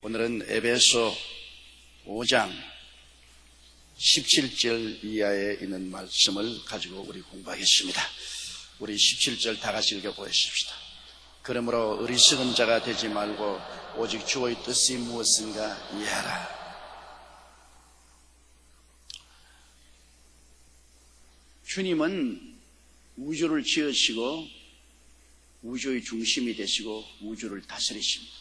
오늘은 에베소 5장 17절 이하에 있는 말씀을 가지고 우리 공부하겠습니다. 우리 17절 다 같이 읽어보십시다. 그러므로 어리석은 자가 되지 말고 오직 주의 뜻이 무엇인가 이해하라. 주님은 우주를 지으시고 우주의 중심이 되시고 우주를 다스리십니다.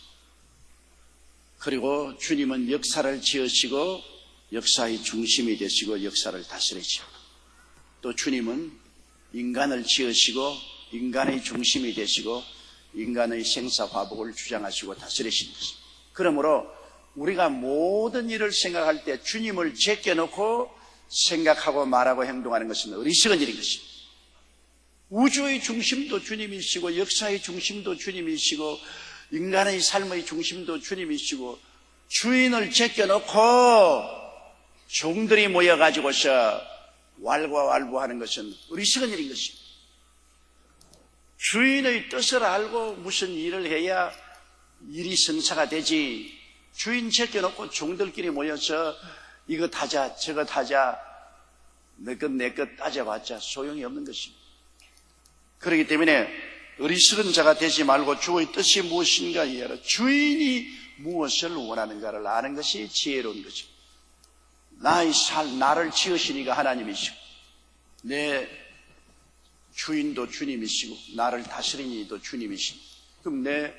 그리고 주님은 역사를 지으시고 역사의 중심이 되시고 역사를 다스리시고, 또 주님은 인간을 지으시고 인간의 중심이 되시고 인간의 생사화복을 주장하시고 다스리시는 것입니다. 그러므로 우리가 모든 일을 생각할 때 주님을 제껴놓고 생각하고 말하고 행동하는 것은 어리석은 일인 것입니다. 우주의 중심도 주님이시고 역사의 중심도 주님이시고 인간의 삶의 중심도 주님이시고, 주인을 제껴놓고 종들이 모여가지고서 왈가왈부하는 것은 어리석은 일인 것입니다. 주인의 뜻을 알고 무슨 일을 해야 일이 성사가 되지, 주인 제껴놓고 종들끼리 모여서 이것 하자 저것 하자 내 것 따져봤자 소용이 없는 것입니다. 그렇기 때문에 어리석은 자가 되지 말고 주의 뜻이 무엇인가 이해하라. 주인이 무엇을 원하는가를 아는 것이 지혜로운 것입니다. 나를 지으시니까 하나님이시고 내 주인도 주님이시고 나를 다스리는 이도 주님이시고, 그럼 내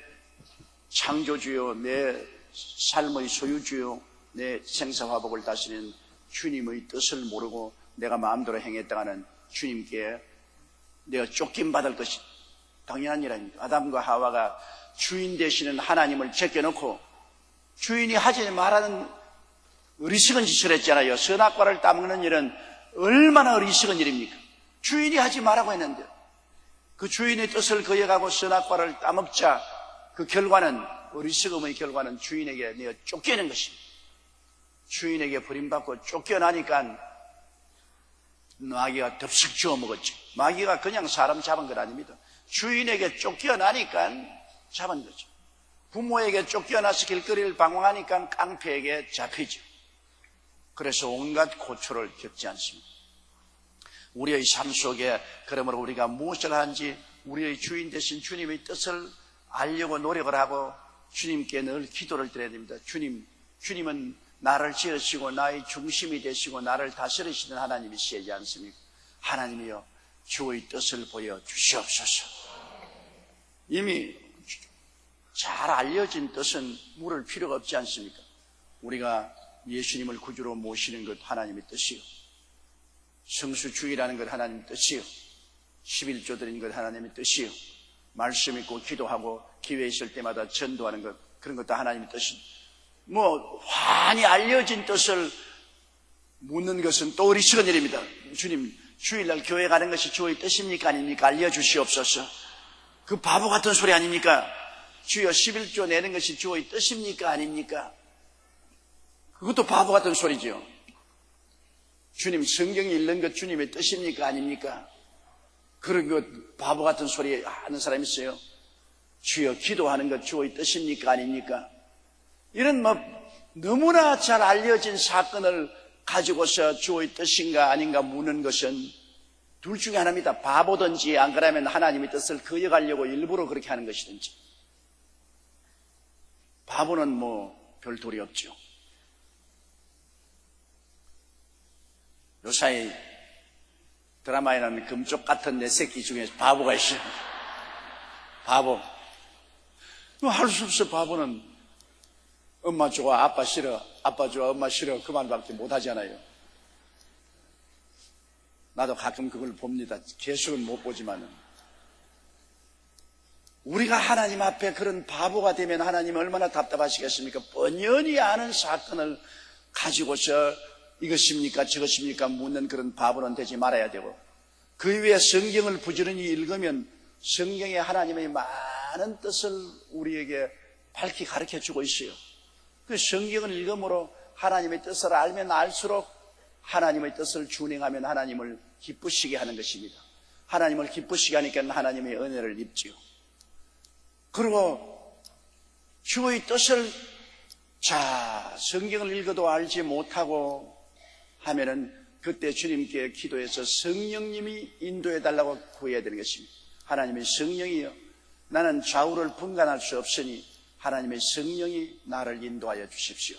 창조주요 내 삶의 소유주요 내 생사화복을 다스리는 주님의 뜻을 모르고 내가 마음대로 행했다가는 주님께 내가 쫓김받을 것이다. 당연한 일 아닙니까? 아담과 하와가 주인 되시는 하나님을 제껴놓고 주인이 하지 말하는 어리석은 짓을 했잖아요. 선악과를 따먹는 일은 얼마나 어리석은 일입니까? 주인이 하지 말라고 했는데 그 주인의 뜻을 거역하고 선악과를 따먹자 그 결과는, 어리석음의 결과는 주인에게 내가 쫓겨는 것입니다. 주인에게 버림받고 쫓겨나니까 마귀가 덥석 주워 먹었죠. 마귀가 그냥 사람 잡은 건 아닙니다. 주인에게 쫓겨나니까 잡은 거죠. 부모에게 쫓겨나서 길거리를 방황하니까 깡패에게 잡히죠. 그래서 온갖 고초를 겪지 않습니다. 우리의 삶 속에 그러므로 우리가 무엇을 하는지 우리의 주인 되신 주님의 뜻을 알려고 노력을 하고 주님께 늘 기도를 드려야 됩니다. 주님은 나를 지으시고 나의 중심이 되시고 나를 다스리시는 하나님이시지 않습니까? 하나님이여 주의 뜻을 보여주시옵소서. 이미 잘 알려진 뜻은 물을 필요가 없지 않습니까? 우리가 예수님을 구주로 모시는 것 하나님의 뜻이요, 성수주의라는 것 하나님의 뜻이요, 11조 드리는 것 하나님의 뜻이요, 말씀 읽고 기도하고 기회 있을 때마다 전도하는 것, 그런 것도 하나님의 뜻이요. 환히 알려진 뜻을 묻는 것은 또 어리석은 일입니다. 주님, 주일날 교회 가는 것이 주의 뜻입니까 아닙니까? 알려주시옵소서. 그 바보 같은 소리 아닙니까? 주여 11조 내는 것이 주의 뜻입니까 아닙니까? 그것도 바보 같은 소리죠. 주님, 성경 읽는 것 주님의 뜻입니까 아닙니까? 그런 것 바보 같은 소리 하는 사람이 있어요. 주여 기도하는 것 주의 뜻입니까 아닙니까? 이런 너무나 잘 알려진 사건을 가지고서 주의 뜻인가 아닌가 묻는 것은 둘 중에 하나입니다. 바보든지 안 그러면 하나님의 뜻을 거역하려고 일부러 그렇게 하는 것이든지. 바보는 별 도리 없죠. 요사이 드라마에 나오는 금쪽 같은 내 새끼 중에 바보가 있어요. 바보. 할 수 없어. 바보는 엄마 좋아 아빠 싫어, 아빠 좋아 엄마 싫어, 그 말밖에 못하잖아요. 나도 가끔 그걸 봅니다. 계속은 못 보지만은. 우리가 하나님 앞에 그런 바보가 되면 하나님 얼마나 답답하시겠습니까? 뻔연히 아는 사건을 가지고서 이것입니까 저것입니까 묻는 그런 바보는 되지 말아야 되고, 그 이외에 성경을 부지런히 읽으면 성경에 하나님의 많은 뜻을 우리에게 밝히 가르쳐주고 있어요. 그 성경을 읽음으로 하나님의 뜻을 알면 알수록 하나님의 뜻을 준행하면 하나님을 기쁘시게 하는 것입니다. 하나님을 기쁘시게 하니까 하나님의 은혜를 입지요. 그리고 주의 뜻을 성경을 읽어도 알지 못하고 하면은 그때 주님께 기도해서 성령님이 인도해 달라고 구해야 되는 것입니다. 하나님의 성령이여, 나는 좌우를 분간할 수 없으니 하나님의 성령이 나를 인도하여 주십시오.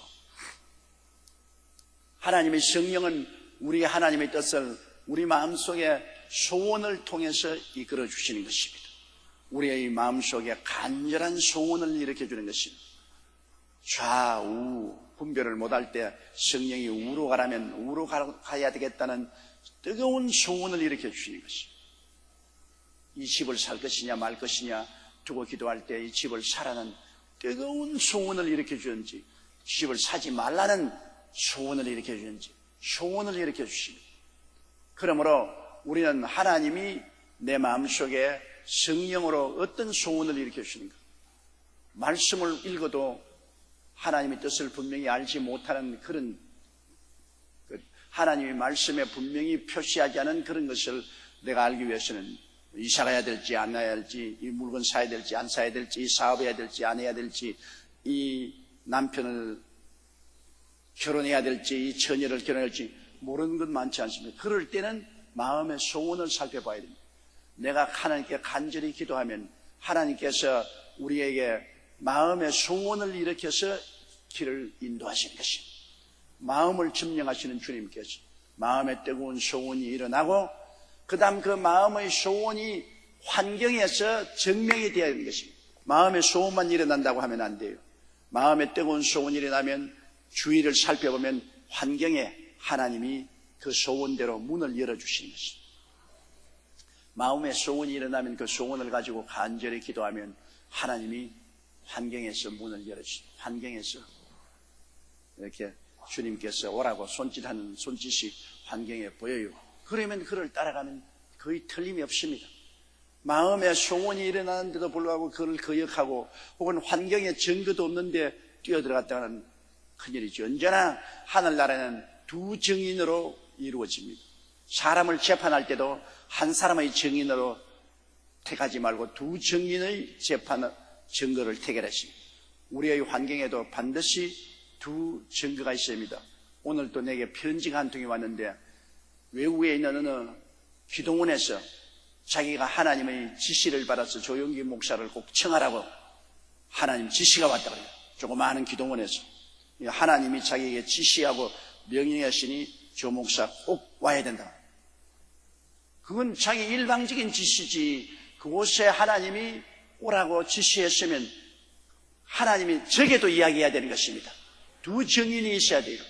하나님의 성령은 우리 하나님의 뜻을 우리 마음속에 소원을 통해서 이끌어 주시는 것입니다. 우리의 마음속에 간절한 소원을 일으켜주는 것입니다. 좌우 분별을 못할 때 성령이 우로 가라면 우로 가야 되겠다는 뜨거운 소원을 일으켜 주시는 것입니다. 이 집을 살 것이냐 말 것이냐 두고 기도할 때 이 집을 사라는 뜨거운 소원을 일으켜 주는지, 집을 사지 말라는 소원을 일으켜 주는지 소원을 일으켜 주십니다. 그러므로 우리는 하나님이 내 마음속에 성령으로 어떤 소원을 일으켜 주시는가, 말씀을 읽어도 하나님의 뜻을 분명히 알지 못하는 그런 하나님의 말씀에 분명히 표시하지 않은 그런 것을 내가 알기 위해서는 이사 가야 될지 안 가야 될지, 이 물건 사야 될지 안 사야 될지, 이 사업해야 될지 안 해야 될지, 이 남편을 결혼해야 될지, 이 처녀를 결혼할지 모르는 것 많지 않습니까? 그럴 때는 마음의 소원을 살펴봐야 됩니다. 내가 하나님께 간절히 기도하면 하나님께서 우리에게 마음의 소원을 일으켜서 길을 인도하시는 것입니다. 마음을 점령하시는 주님께서 마음의 뜨거운 소원이 일어나고 그 다음 그 마음의 소원이 환경에서 증명이 되어야 하는 것입니다. 마음의 소원만 일어난다고 하면 안 돼요. 마음의 뜨거운 소원이 일어나면 주위를 살펴보면 환경에 하나님이 그 소원대로 문을 열어주시는 것입니다. 마음의 소원이 일어나면 그 소원을 가지고 간절히 기도하면 하나님이 환경에서 문을 열어주십니다. 환경에서 이렇게 주님께서 오라고 손짓하는 손짓이 환경에 보여요. 그러면 그를 따라가면 거의 틀림이 없습니다. 마음의 소원이 일어나는데도 불구하고 그를 거역하고 혹은 환경에 증거도 없는데 뛰어들어갔다가는 큰일이죠. 언제나 하늘나라는 두 증인으로 이루어집니다. 사람을 재판할 때도 한 사람의 증인으로 택하지 말고 두 증인의 재판 증거를 택하십니다. 우리의 환경에도 반드시 두 증거가 있어야 합니다. 오늘 또 내게 편지가 한 통이 왔는데 외국에 있는 어느 기도원에서 자기가 하나님의 지시를 받아서 조용기 목사를 꼭 청하라고 하나님 지시가 왔다고 해요. 조그마한 기도원에서 하나님이 자기에게 지시하고 명령하시니 조 목사 꼭 와야 된다. 그건 자기 일방적인 지시지, 그곳에 하나님이 오라고 지시했으면 하나님이 적에도 이야기해야 되는 것입니다. 두 증인이 있어야 돼요.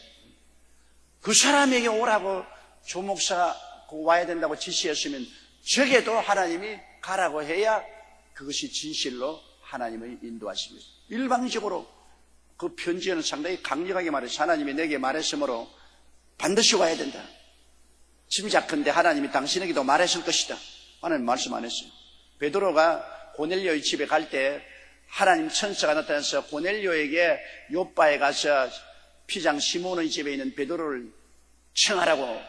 그 사람에게 오라고 조 목사가 와야 된다고 지시했으면 적에도 하나님이 가라고 해야 그것이 진실로 하나님의 인도하십니다. 일방적으로 그 편지에는 상당히 강력하게 말해서 하나님이 내게 말했으므로 반드시 와야 된다. 짐작컨대 하나님이 당신에게도 말했을 것이다. 하나님 말씀 안 했어요. 베드로가 고넬료의 집에 갈 때 하나님 천사가 나타나서 고넬료에게 요바에 가서 피장 시몬의 집에 있는 베드로를 청하라고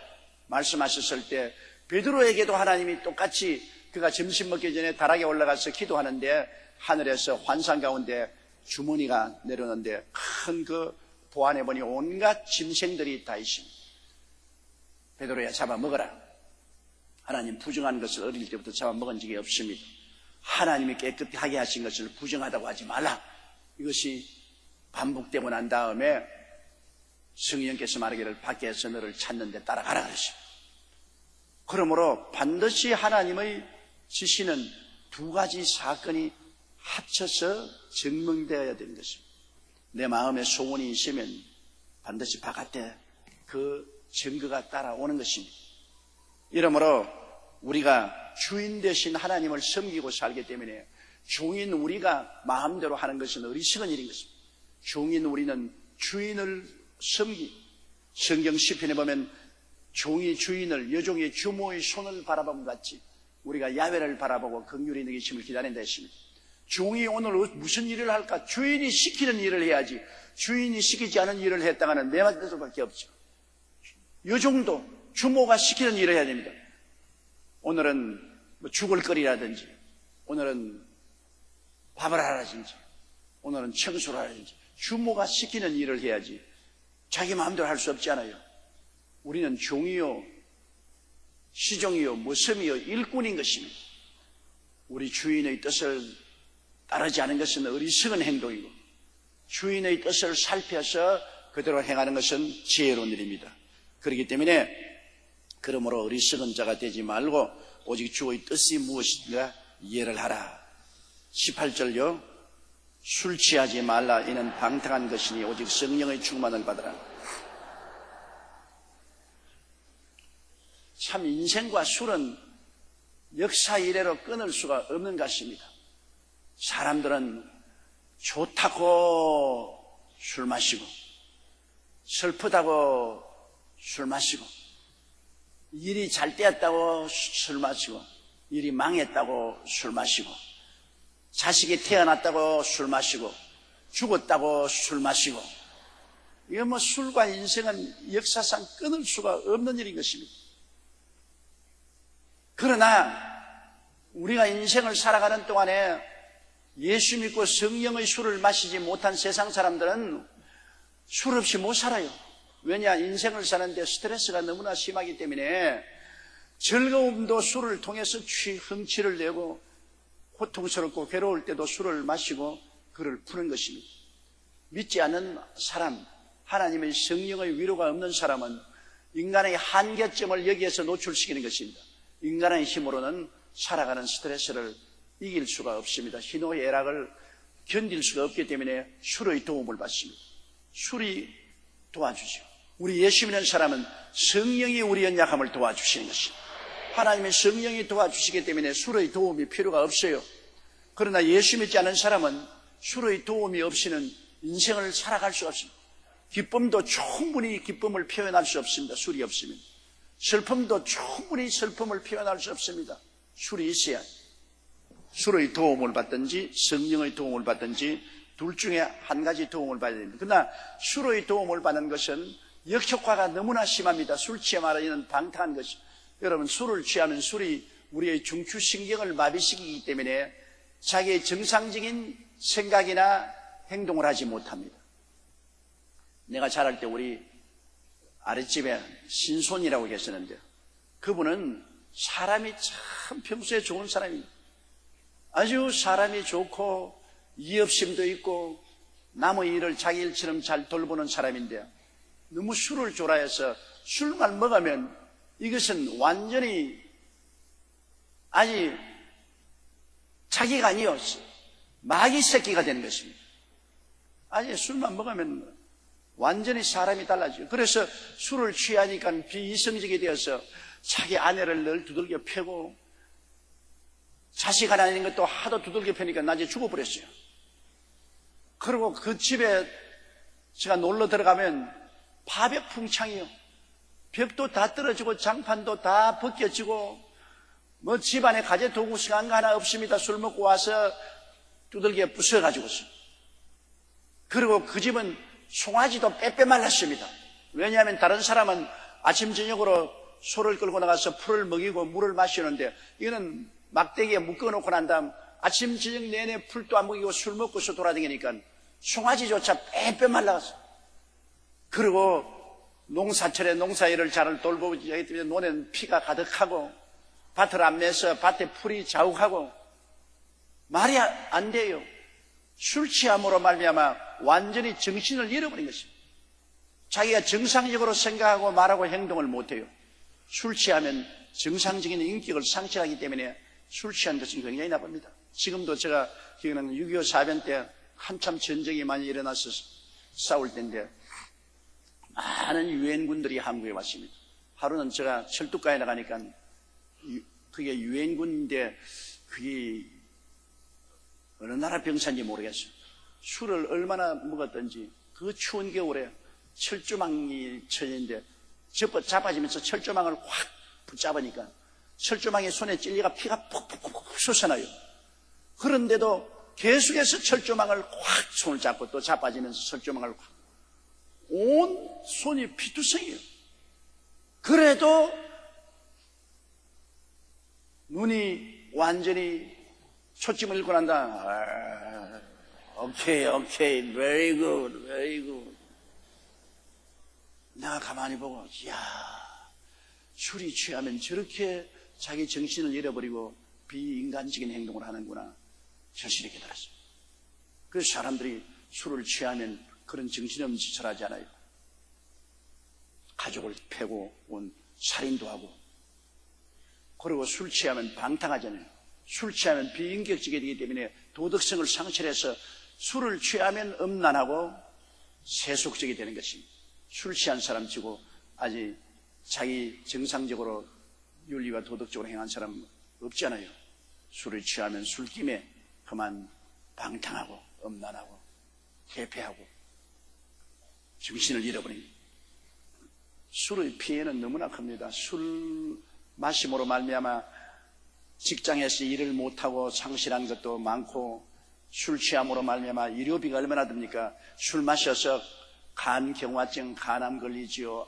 말씀하셨을 때 베드로에게도 하나님이 똑같이 그가 점심 먹기 전에 다락에 올라가서 기도하는데 하늘에서 환상 가운데 주머니가 내려오는데 큰 그 보안해 보니 온갖 짐승들이 다 있습니다. 베드로야 잡아먹어라. 하나님 부정한 것을 어릴 때부터 잡아먹은 적이 없습니다. 하나님이 깨끗이 하게 하신 것을 부정하다고 하지 말라. 이것이 반복되고 난 다음에 성령께서 말하기를 밖에서 너를 찾는데 따라가라 그랬습니다. 그러므로 반드시 하나님의 지시는 두 가지 사건이 합쳐서 증명되어야 되는 것입니다. 내 마음에 소원이 있으면 반드시 바깥에 그 증거가 따라오는 것입니다. 이러므로 우리가 주인 되신 하나님을 섬기고 살기 때문에 종인 우리가 마음대로 하는 것은 어리석은 일인 것입니다. 종인 우리는 주인을 성경 시편에 보면 종이 주인을, 여종이 주모의 손을 바라보면 같이 우리가 야훼를 바라보고 긍휼히 너희 힘을 기다린다 했습니다. 종이 오늘 무슨 일을 할까? 주인이 시키는 일을 해야지. 주인이 시키지 않은 일을 했다가는 매맞을 수밖에 없죠. 여종도 주모가 시키는 일을 해야 됩니다. 오늘은 죽을 거리라든지, 오늘은 밥을 하라든지 오늘은 청소를 하라든지 주모가 시키는 일을 해야지 자기 마음대로 할 수 없잖아요. 우리는 종이요, 시종이요, 모섬이요, 일꾼인 것입니다. 우리 주인의 뜻을 따르지 않은 것은 어리석은 행동이고 주인의 뜻을 살펴서 그대로 행하는 것은 지혜로운 일입니다. 그렇기 때문에 그러므로 어리석은 자가 되지 말고 오직 주의 뜻이 무엇인가 이해를 하라. 18절요. 술 취하지 말라. 이는 방탕한 것이니 오직 성령의 충만을 받으라. 참 인생과 술은 역사 이래로 끊을 수가 없는 것입니다. 사람들은 좋다고 술 마시고 슬프다고 술 마시고 일이 잘 되었다고 술 마시고 일이 망했다고 술 마시고 자식이 태어났다고 술 마시고 죽었다고 술 마시고 이거 뭐 술과 인생은 역사상 끊을 수가 없는 일인 것입니다. 그러나 우리가 인생을 살아가는 동안에 예수 믿고 성령의 술을 마시지 못한 세상 사람들은 술 없이 못 살아요. 왜냐? 인생을 사는데 스트레스가 너무나 심하기 때문에 즐거움도 술을 통해서 흥취를 내고 고통스럽고 괴로울 때도 술을 마시고 그를 푸는 것입니다. 믿지 않는 사람, 하나님의 성령의 위로가 없는 사람은 인간의 한계점을 여기에서 노출시키는 것입니다. 인간의 힘으로는 살아가는 스트레스를 이길 수가 없습니다. 희노의 애락을 견딜 수가 없기 때문에 술의 도움을 받습니다. 술이 도와주죠. 우리 예수 믿는 사람은 성령이 우리 연약함을 도와주시는 것입니다. 하나님의 성령이 도와주시기 때문에 술의 도움이 필요가 없어요. 그러나 예수 믿지 않은 사람은 술의 도움이 없이는 인생을 살아갈 수가 없습니다. 기쁨도 충분히 기쁨을 표현할 수 없습니다. 술이 없으면. 슬픔도 충분히 슬픔을 표현할 수 없습니다. 술이 있어야 술의 도움을 받든지 성령의 도움을 받든지 둘 중에 한 가지 도움을 받아야 됩니다. 그러나 술의 도움을 받는 것은 역효과가 너무나 심합니다. 술 취하면 이는 방탕한 것이. 여러분, 술을 취하면 술이 우리의 중추신경을 마비시키기 때문에 자기의 정상적인 생각이나 행동을 하지 못합니다. 내가 자랄 때 우리 아랫집에 신손이라고 계시는데 그분은 사람이 참 평소에 좋은 사람입니다. 아주 사람이 좋고 이업심도 있고 남의 일을 자기 일처럼 잘 돌보는 사람인데 너무 술을 좋아해서 술만 먹으면 이것은 완전히 아니 자기가 아니요 마귀 새끼가 되는 것입니다. 아니 술만 먹으면 완전히 사람이 달라져요. 그래서 술을 취하니까 비이성적이 되어서 자기 아내를 늘 두들겨 패고 자식 하나 있는 것도 하도 두들겨 패니까 낮에 죽어버렸어요. 그리고 그 집에 제가 놀러 들어가면 파벽풍창이요. 벽도 다 떨어지고 장판도 다 벗겨지고 뭐 집안에 가재도구 시간 하나 없습니다. 술 먹고 와서 두들겨 부숴가지고서. 그리고 그 집은 송아지도 빼빼 말랐습니다. 왜냐하면 다른 사람은 아침 저녁으로 소를 끌고 나가서 풀을 먹이고 물을 마시는데 이거는 막대기에 묶어놓고 난 다음 아침 저녁 내내 풀도 안 먹이고 술 먹고서 돌아다니니까 송아지조차 빼빼 말라갔어. 그리고 농사철에 농사일을 잘 돌보기 하기 때문에 논에는 피가 가득하고 밭을 안 매서 밭에 풀이 자욱하고 말이 안 돼요. 술 취함으로 말미암아 완전히 정신을 잃어버린 것입니다. 자기가 정상적으로 생각하고 말하고 행동을 못해요. 술 취하면 정상적인 인격을 상실하기 때문에 술 취한 것은 굉장히 나쁩니다. 지금도 제가 기억나는 6.25 사변 때 한참 전쟁이 많이 일어나서 싸울 때인데 많은 유엔군들이 한국에 왔습니다. 하루는 제가 철도가에 나가니까 그게 유엔군인데 그게 어느 나라 병사인지 모르겠어요. 술을 얼마나 먹었던지 그 추운 겨울에 철조망이 쳐있는데 잡아지면서 철조망을 확 붙잡으니까 철조망이 손에 찔리가 피가 푹푹푹 솟아나요. 그런데도 계속해서 철조망을 확 손을 잡고 또 잡아지면서 철조망을 확 온 손이 피투성이에요. 그래도 눈이 완전히 초점을 잃고 난다. 오케이, very good. 내가 가만히 보고, 이야, 술이 취하면 저렇게 자기 정신을 잃어버리고 비인간적인 행동을 하는구나. 절실히 깨달았어요. 그래서 사람들이 술을 취하면 그런 정신없는 짓을 하지 않아요. 가족을 패고 살인도 하고, 그리고 술 취하면 방탕하잖아요. 술 취하면 비인격적이 되기 때문에 도덕성을 상실해서 술을 취하면 음란하고 세속적이 되는 것입니다. 술 취한 사람 치고 아직 자기 정상적으로 윤리와 도덕적으로 행한 사람 없지 않아요. 술을 취하면 술김에 그만 방탕하고 음란하고 개패하고 정신을 잃어버립니다. 술의 피해는 너무나 큽니다. 술 마심으로 말미암아 직장에서 일을 못하고 상실한 것도 많고, 술 취함으로 말미암아 의료비가 얼마나 듭니까? 술 마셔서 간경화증, 간암 걸리지요,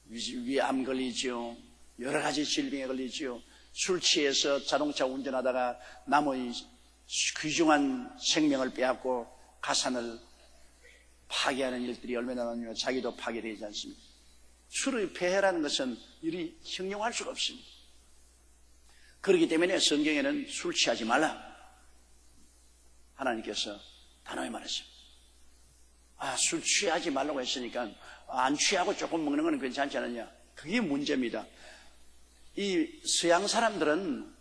위암 걸리지요, 여러 가지 질병에 걸리지요. 술 취해서 자동차 운전하다가 남의 귀중한 생명을 빼앗고 가산을 파괴하는 일들이 얼마나 많으며 자기도 파괴되지 않습니까? 술의 폐해라는 것은 이리 형용할 수가 없습니다. 그렇기 때문에 성경에는 술 취하지 말라 하나님께서 단호히 말했습니다. 술 취하지 말라고 했으니까 안 취하고 조금 먹는 건 괜찮지 않느냐? 그게 문제입니다. 이 서양 사람들은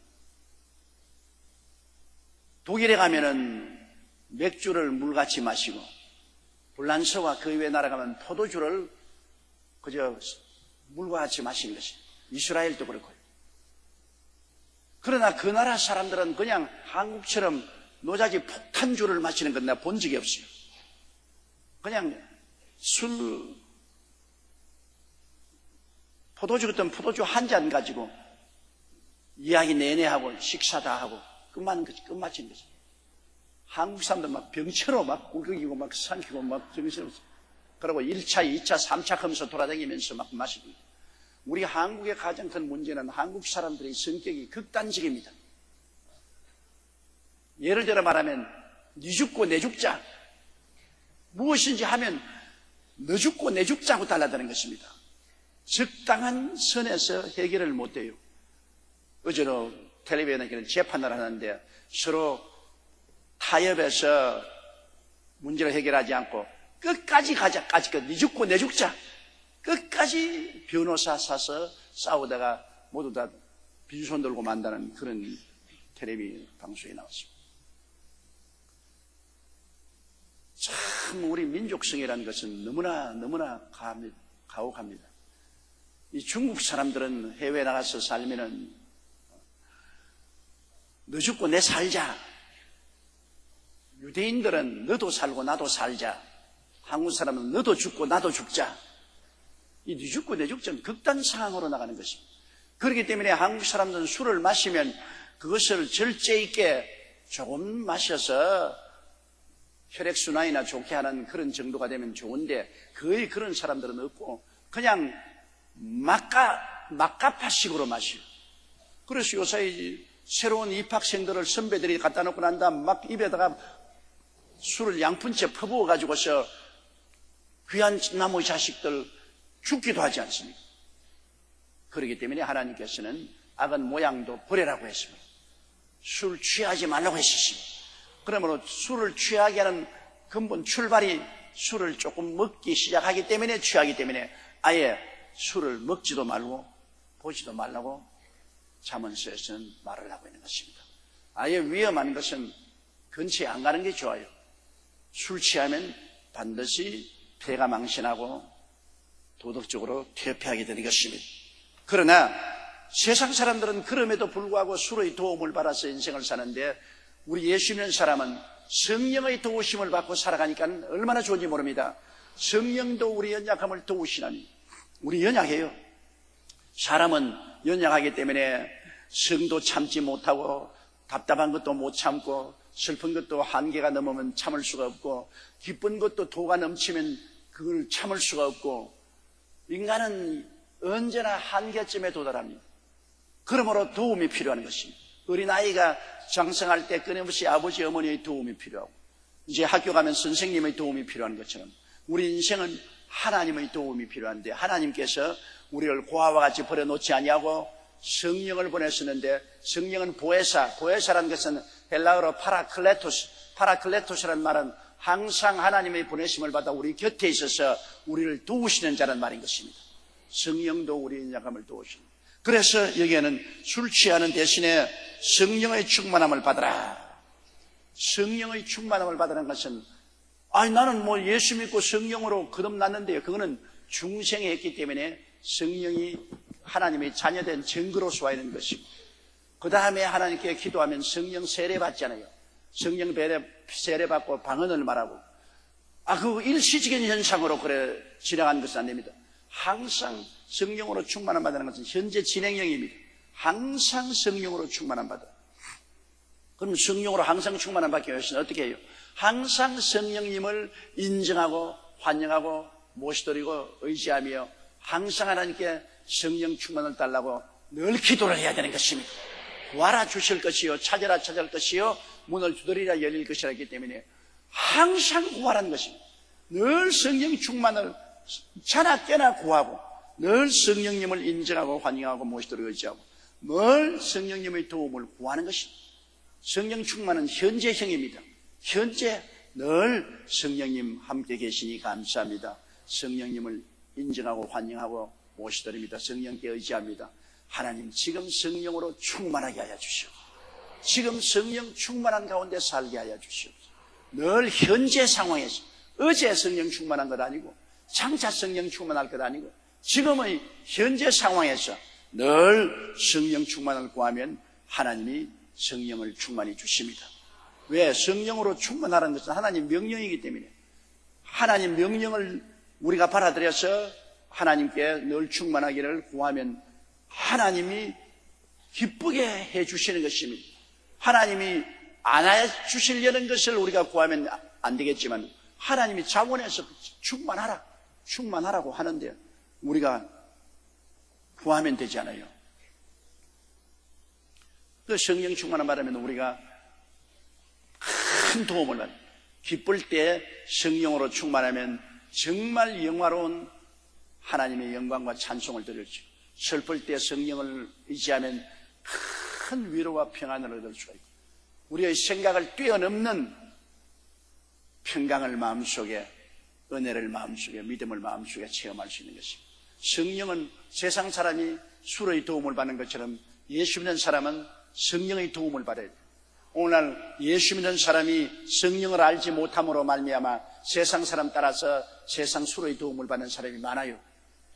독일에 가면은 맥주를 물같이 마시고, 불란서와 그 외 나라 가면 포도주를 그저 물과 같이 마시는 것이, 이스라엘도 그렇고요. 그러나 그 나라 사람들은 그냥 한국처럼 노자지 폭탄주를 마시는 건 내가 본 적이 없어요. 그냥 포도주 같은 포도주 한 잔 가지고 이야기 내내 하고 식사 다 하고 끝마치는 거죠. 한국 사람들 막 병처럼 막 꿀꺽이고 막 삼키고 막 정신없어. 그리고 1차, 2차, 3차 하면서 돌아다니면서 막 마시고. 우리 한국의 가장 큰 문제는 한국 사람들의 성격이 극단적입니다. 예를 들어 말하면 니 죽고 내 죽자, 무엇인지 하면 너 죽고 내 죽자고 달라드는 것입니다. 적당한 선에서 해결을 못해요. 어제도 텔레비전에 재판을 하는데 서로 타협해서 문제를 해결하지 않고 끝까지 가자까지 니 죽고 내 죽자 끝까지 변호사 사서 싸우다가 모두 다 빈손 들고 만다는 그런 텔레비 방송에 나왔습니다. 참 우리 민족성이라는 것은 너무나 가혹합니다. 이 중국 사람들은 해외에 나가서 살면은 너 죽고 내 살자. 유대인들은 너도 살고 나도 살자. 한국 사람은 너도 죽고 나도 죽자. 이 네 죽고 내 죽자는 극단 상황으로 나가는 것입니다. 그렇기 때문에 한국 사람들은 술을 마시면 그것을 절제 있게 조금 마셔서 혈액순환이나 좋게 하는 그런 정도가 되면 좋은데 거의 그런 사람들은 없고 그냥 막가파식으로 마셔요. 그래서 요새 새로운 입학생들을 선배들이 갖다 놓고 난 다음 막 입에다가 술을 양푼째 퍼부어 가지고서 귀한 나무 자식들 죽기도 하지 않습니까? 그렇기 때문에 하나님께서는 악한 모양도 버리라고 했습니다. 술 취하지 말라고 했습니다. 그러므로 술을 취하게 하는 근본 출발이 술을 조금 먹기 시작하기 때문에 취하기 때문에 아예 술을 먹지도 말고 보지도 말라고 잠언서에서는 말을 하고 있는 것입니다. 아예 위험한 것은 근처에 안 가는 게 좋아요. 술 취하면 반드시 폐가 망신하고 도덕적으로 퇴폐하게 되는 것입니다. 그러나 세상 사람들은 그럼에도 불구하고 술의 도움을 받아서 인생을 사는데 우리 예수 믿는 사람은 성령의 도우심을 받고 살아가니까 얼마나 좋은지 모릅니다. 성령도 우리 연약함을 도우시나니 우리 연약해요. 사람은 연약하기 때문에 성도 참지 못하고 답답한 것도 못 참고 슬픈 것도 한계가 넘으면 참을 수가 없고 기쁜 것도 도가 넘치면 그걸 참을 수가 없고 인간은 언제나 한계점에 도달합니다. 그러므로 도움이 필요한 것입니다. 어린아이가 장성할 때 끊임없이 아버지 어머니의 도움이 필요하고 이제 학교 가면 선생님의 도움이 필요한 것처럼 우리 인생은 하나님의 도움이 필요한데 하나님께서 우리를 고아와 같이 버려놓지 아니하고 성령을 보내셨는데 성령은 보혜사라는 것은 헬라어로 파라클레토스라는 말은 항상 하나님의 보내심을 받아 우리 곁에 있어서 우리를 도우시는 자라는 말인 것입니다. 성령도 우리의 약함을 도우시는. 그래서 여기에는 술 취하는 대신에 성령의 충만함을 받으라. 성령의 충만함을 받으라는 것은 나는 뭐 예수 믿고 성령으로 거듭났는데요. 그거는 중생에 했기 때문에 성령이 하나님의 자녀된 증거로서 와 있는 것입니다. 그 다음에 하나님께 기도하면 성령 세례 받잖아요. 성령 세례 받고 방언을 말하고 그 일시적인 현상으로 그래 지나가는 것은 안 됩니다. 항상 성령으로 충만함 받는 것은 현재 진행형입니다. 항상 성령으로 충만함 받아. 그럼 성령으로 항상 충만함 받기 위해서는 어떻게 해요? 항상 성령님을 인정하고 환영하고 모시드리고 의지하며 항상 하나님께 성령 충만을 달라고 늘 기도를 해야 되는 것입니다. 구하라 주실 것이요 찾으라 찾을 것이요 문을 두드리라 열릴 것이라 했기 때문에 항상 구하라는 것입니다. 늘 성령 충만을 자나 깨나 구하고 늘 성령님을 인정하고 환영하고 모시도록 의지하고 늘 성령님의 도움을 구하는 것입니다. 성령 충만은 현재형입니다. 현재 늘 성령님 함께 계시니 감사합니다. 성령님을 인정하고 환영하고 모시드립니다. 성령께 의지합니다. 하나님 지금 성령으로 충만하게 하여 주시오. 지금 성령 충만한 가운데 살게 하여 주시오. 늘 현재 상황에서 어제 성령 충만한 것 아니고 장차 성령 충만할 것 아니고 지금의 현재 상황에서 늘 성령 충만을 구하면 하나님이 성령을 충만히 주십니다. 왜? 성령으로 충만하라는 것은 하나님 명령이기 때문에 하나님 명령을 우리가 받아들여서 하나님께 늘 충만하기를 구하면 하나님이 기쁘게 해주시는 것입니다. 하나님이 안 해주시려는 것을 우리가 구하면 안 되겠지만 하나님이 자원해서 충만하라고 하는데 우리가 구하면 되지 않아요. 그 성령 충만을 말하면 우리가 큰 도움을 받아요. 기쁠 때 성령으로 충만하면 정말 영화로운 하나님의 영광과 찬송을 드렸죠. 슬플 때 성령을 의지하면 큰 위로와 평안을 얻을 수가 있고 우리의 생각을 뛰어넘는 평강을 마음속에 은혜를 마음속에 믿음을 마음속에 체험할 수 있는 것입니다. 성령은 세상 사람이 술의 도움을 받는 것처럼 예수 믿는 사람은 성령의 도움을 받아야 돼요. 오늘날 예수 믿는 사람이 성령을 알지 못함으로 말미암아 세상 사람 따라서 세상 술의 도움을 받는 사람이 많아요.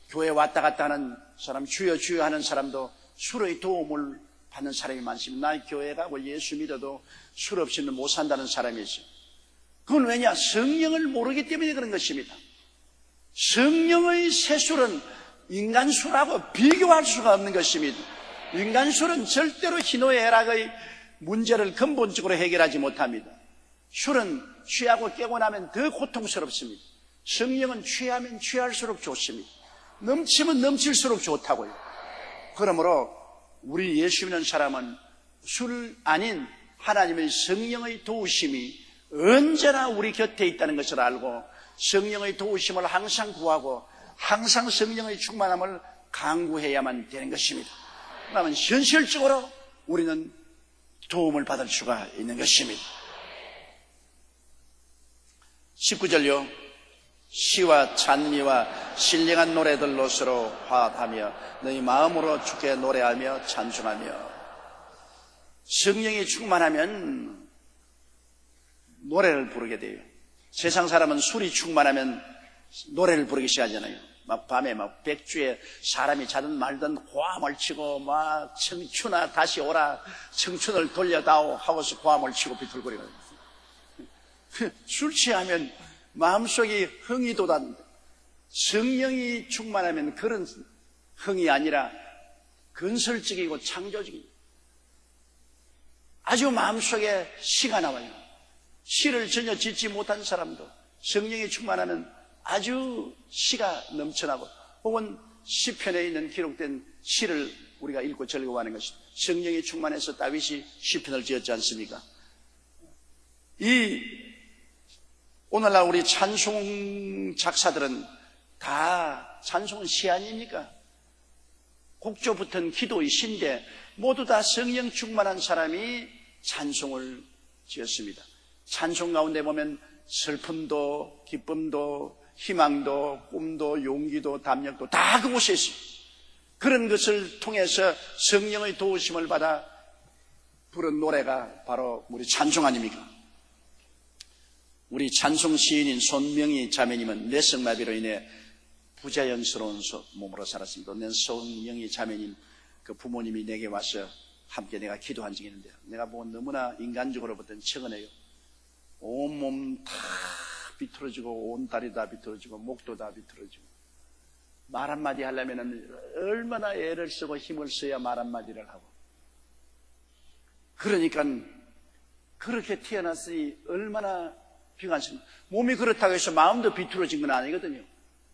교회 왔다 갔다 하는 사람, 주여 주여 하는 사람도 술의 도움을 받는 사람이 많습니다. 나 교회 가고 예수 믿어도 술 없이는 못 산다는 사람이 있어요. 그건 왜냐? 성령을 모르기 때문에 그런 것입니다. 성령의 새술은 인간 술하고 비교할 수가 없는 것입니다. 인간 술은 절대로 희노애락의 문제를 근본적으로 해결하지 못합니다. 술은 취하고 깨고 나면 더 고통스럽습니다. 성령은 취하면 취할수록 좋습니다. 넘치면 넘칠수록 좋다고요. 그러므로 우리 예수 믿는 사람은 술 아닌 하나님의 성령의 도우심이 언제나 우리 곁에 있다는 것을 알고 성령의 도우심을 항상 구하고 항상 성령의 충만함을 강구해야만 되는 것입니다. 그러면 현실적으로 우리는 도움을 받을 수가 있는 것입니다. 19절요. 시와 찬미와 신령한 노래들로 서로 화합하며 너희 마음으로 주께 노래하며 찬송하며. 성령이 충만하면 노래를 부르게 돼요. 세상 사람은 술이 충만하면 노래를 부르기 시작하잖아요. 막 밤에 막 백주에 사람이 자든 말든 고함을 치고 막 청춘아 다시 오라, 청춘을 돌려다오 하고서 고함을 치고 비틀거리거든요. 술 취하면 마음속이 흥이 돋았는데 성령이 충만하면 그런 흥이 아니라 건설적이고 창조적이고 아주 마음속에 시가 나와요. 시를 전혀 짓지 못한 사람도 성령이 충만하면 아주 시가 넘쳐나고 혹은 시편에 있는 기록된 시를 우리가 읽고 즐거워하는 것입니다. 성령이 충만해서 다윗이 시편을 지었지 않습니까? 이 오늘날 우리 찬송 작사들은 다 찬송은 시 아닙니까? 곡조 붙은 기도의 시인데 모두 다 성령 충만한 사람이 찬송을 지었습니다. 찬송 가운데 보면 슬픔도 기쁨도 희망도 꿈도 용기도 담력도 다 그곳에 있어요. 그런 것을 통해서 성령의 도우심을 받아 부른 노래가 바로 우리 찬송 아닙니까? 우리 찬송 시인인 손명희 자매님은 뇌성마비로 인해 부자연스러운 몸으로 살았습니다. 내 손명희 자매님 그 부모님이 내게 와서 함께 내가 기도한 적이 있는데 내가 보고 너무나 인간적으로부터는 최근에요. 온몸 다 비틀어지고 온 다리 다 비틀어지고 목도 다 비틀어지고 말 한마디 하려면 얼마나 애를 쓰고 힘을 써야 말 한마디를 하고, 그러니까 그렇게 태어났으니 얼마나 비관스럽습니까? 몸이 그렇다고 해서 마음도 비틀어진 건 아니거든요.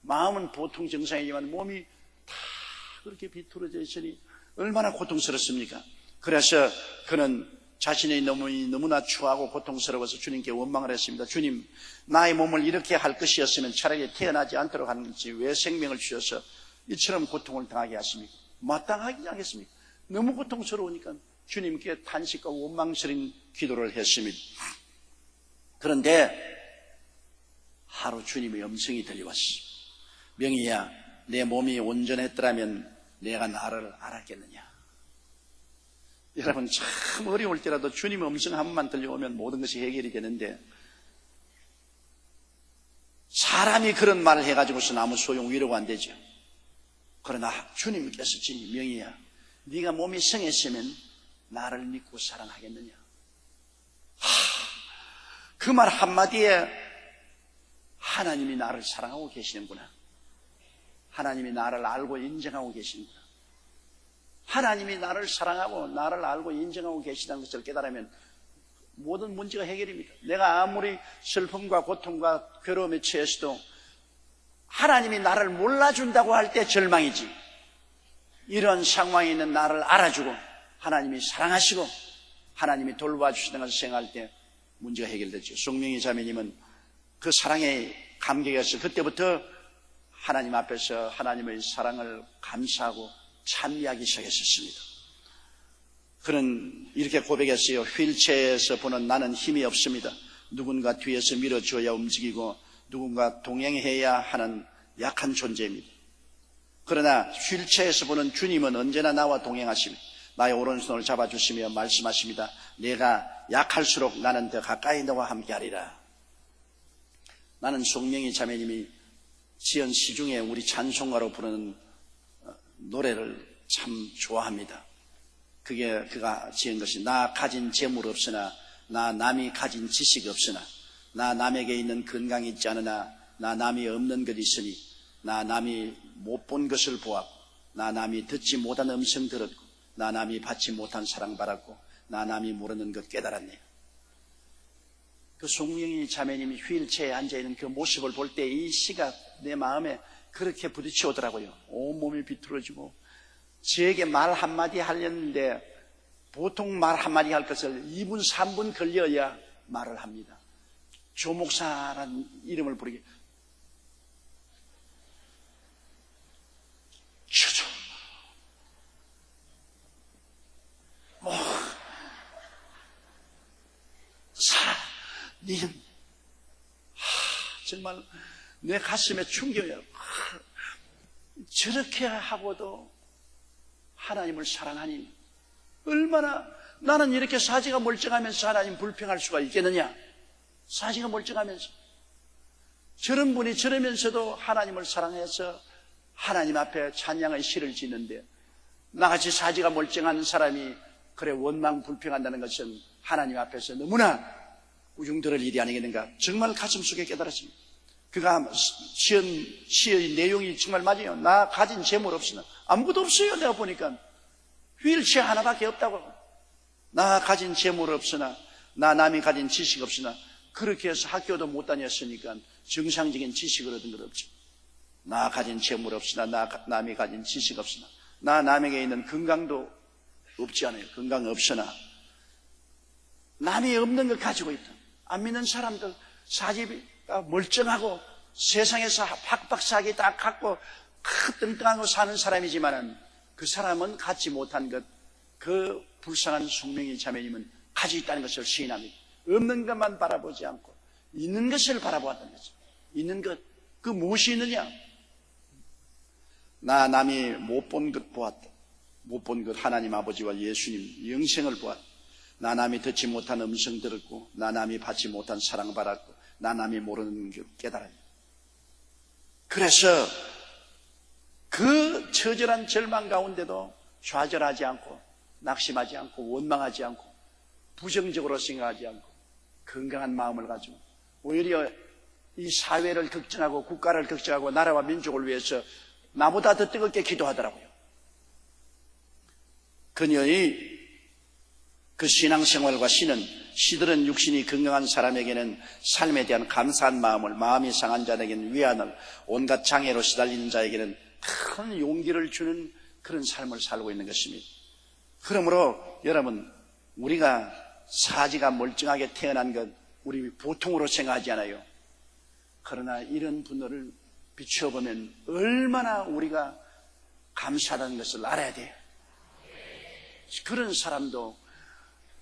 마음은 보통 정상이지만 몸이 다 그렇게 비틀어져 있으니 얼마나 고통스럽습니까? 그래서 그는 자신의 몸이 너무나 추하고 고통스러워서 주님께 원망을 했습니다. 주님, 나의 몸을 이렇게 할 것이었으면 차라리 태어나지 않도록 하는 것이 왜 생명을 주셔서 이처럼 고통을 당하게 하십니까? 마땅하지 않겠습니까? 너무 고통스러우니까 주님께 탄식과 원망스러운 기도를 했습니다. 그런데 하루 주님의 음성이 들려왔습니다. 명희야, 내 몸이 온전했더라면 내가 나를 알았겠느냐? 여러분, 참 어려울 때라도 주님의 음성 한 번만 들려오면 모든 것이 해결이 되는데, 사람이 그런 말을 해가지고서는 아무 소용 위로가 안 되죠. 그러나 주님께서 지니, 명희야, 네가 몸이 성했으면 나를 믿고 사랑하겠느냐? 그 말 한마디에 하나님이 나를 사랑하고 계시는구나. 하나님이 나를 알고 인정하고 계시는구나. 하나님이 나를 사랑하고 나를 알고 인정하고 계시다는 것을 깨달으면 모든 문제가 해결입니다. 내가 아무리 슬픔과 고통과 괴로움에 처했어도 하나님이 나를 몰라준다고 할 때 절망이지, 이런 상황에 있는 나를 알아주고 하나님이 사랑하시고 하나님이 돌봐주시는 것을 생각할 때 문제가 해결되죠. 송명희 자매님은 그 사랑에 감격해서 그때부터 하나님 앞에서 하나님의 사랑을 감사하고 찬미하기 시작했었습니다. 그는 이렇게 고백했어요. 휠체어에서 보는 나는 힘이 없습니다. 누군가 뒤에서 밀어줘야 움직이고 누군가 동행해야 하는 약한 존재입니다. 그러나 휠체어에서 보는 주님은 언제나 나와 동행하십니다. 나의 오른손을 잡아주시며 말씀하십니다. 내가 약할수록 나는 더 가까이 너와 함께하리라. 나는 송명희 자매님이 지은 시 중에 우리 찬송가로 부르는 노래를 참 좋아합니다. 그게 그가 지은 것이, 나 가진 재물 없으나 나 남이 가진 지식 없으나 나 남에게 있는 건강이 있지 않으나 나 남이 없는 것 있으니 나 남이 못 본 것을 보았고 나 남이 듣지 못한 음성 들었고 나 남이 받지 못한 사랑 받았고 나 남이 모르는 것 깨달았네. 그 송명희 자매님이 휠체어에 앉아있는 그 모습을 볼 때 이 시가 내 마음에 그렇게 부딪혀오더라고요. 온몸이 비틀어지고 저에게 말 한마디 하려는데 보통 말 한마디 할 것을 2분 3분 걸려야 말을 합니다. 조목사라는 이름을 부르게 주저 니는 정말 내 가슴에 충격이에요. 저렇게 하고도 하나님을 사랑하니 얼마나, 나는 이렇게 사지가 멀쩡하면서 하나님 불평할 수가 있겠느냐? 사지가 멀쩡하면서 저런 분이 저러면서도 하나님을 사랑해서 하나님 앞에 찬양의 시를 짓는데 나같이 사지가 멀쩡한 사람이 그래 원망 불평한다는 것은 하나님 앞에서 너무나 우중들을 일이 아니겠는가? 정말 가슴속에 깨달았습니다. 그가 시의 내용이 정말 맞아요. 나 가진 재물 없으나 아무것도 없어요. 내가 보니까 휠체어 하나밖에 없다고. 나 가진 재물 없으나 나 남이 가진 지식 없으나, 그렇게 해서 학교도 못 다녔으니까 정상적인 지식을 얻은 것 없죠. 나 가진 재물 없으나 나 남이 가진 지식 없으나 나 남에게 있는 건강도 없지 않아요. 건강 없으나 남이 없는 걸 가지고 있다. 안 믿는 사람들 사지 멀쩡하고 세상에서 박박사하게 다 갖고 뜬뜬하고 사는 사람이지만은 그 사람은 갖지 못한 것, 그 불쌍한 송명이 자매님은 가지고 있다는 것을 시인합니다. 없는 것만 바라보지 않고 있는 것을 바라보았다는 거죠. 있는 것, 그 무엇이 있느냐? 나 남이 못 본 것 보았다. 못 본 것 하나님 아버지와 예수님 영생을 보았다. 나 남이 듣지 못한 음성 들었고, 나 남이 받지 못한 사랑 받았고, 나 남이 모르는 것 깨달았다. 그래서 그 처절한 절망 가운데도 좌절하지 않고 낙심하지 않고 원망하지 않고 부정적으로 생각하지 않고 건강한 마음을 가지고 오히려 이 사회를 걱정하고 국가를 걱정하고 나라와 민족을 위해서 나보다 더 뜨겁게 기도하더라고요. 그녀의 그 신앙생활과 시들은 육신이 건강한 사람에게는 삶에 대한 감사한 마음을, 마음이 상한 자에게는 위안을, 온갖 장애로 시달리는 자에게는 큰 용기를 주는 그런 삶을 살고 있는 것입니다. 그러므로 여러분, 우리가 사지가 멀쩡하게 태어난 것 우리 보통으로 생각하지 않아요. 그러나 이런 분들을 비추어보면 얼마나 우리가 감사하다는 것을 알아야 돼요. 그런 사람도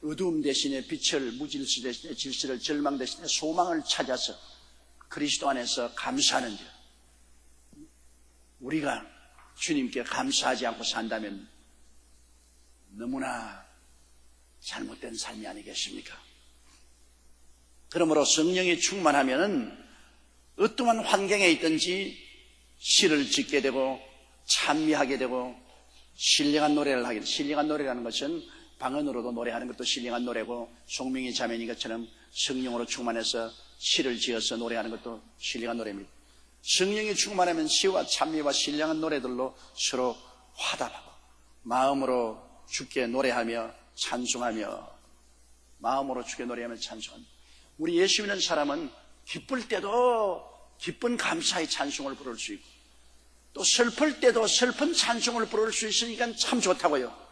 어두움 대신에 빛을, 무질서 대신에 질서를, 절망 대신에 소망을 찾아서 그리스도 안에서 감사하는 일. 우리가 주님께 감사하지 않고 산다면 너무나 잘못된 삶이 아니겠습니까? 그러므로 성령이 충만하면 어떠한 환경에 있든지 시를 짓게 되고 찬미하게 되고 신령한 노래를 하게 됩니다. 신령한 노래라는 것은 방언으로도 노래하는 것도 신령한 노래고, 송명이 자매인 것처럼 성령으로 충만해서 시를 지어서 노래하는 것도 신령한 노래입니다. 성령이 충만하면 시와 찬미와 신령한 노래들로 서로 화답하고 마음으로 주께 노래하며 찬송하며, 마음으로 주께 노래하며 찬송합니다. 우리 예수 믿는 사람은 기쁠 때도 기쁜 감사의 찬송을 부를 수 있고, 또 슬플 때도 슬픈 찬송을 부를 수 있으니까 참 좋다고요.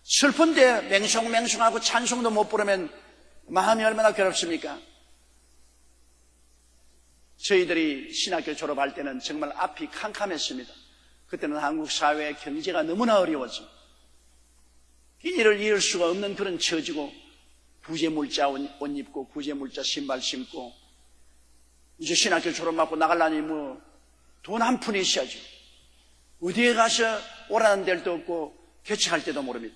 슬픈데 맹송맹송하고 찬송도 못 부르면 마음이 얼마나 괴롭습니까? 저희들이 신학교 졸업할 때는 정말 앞이 캄캄했습니다. 그때는 한국 사회의 경제가 너무나 어려웠죠. 일을 이을 수가 없는 그런 처지고, 구제물자 옷 입고 구제물자 신발 신고, 이제 신학교 졸업하고 나가려니 뭐 돈 한 푼이 있어야죠. 어디에 가서 오라는 데도 없고 개척할 때도 모릅니다.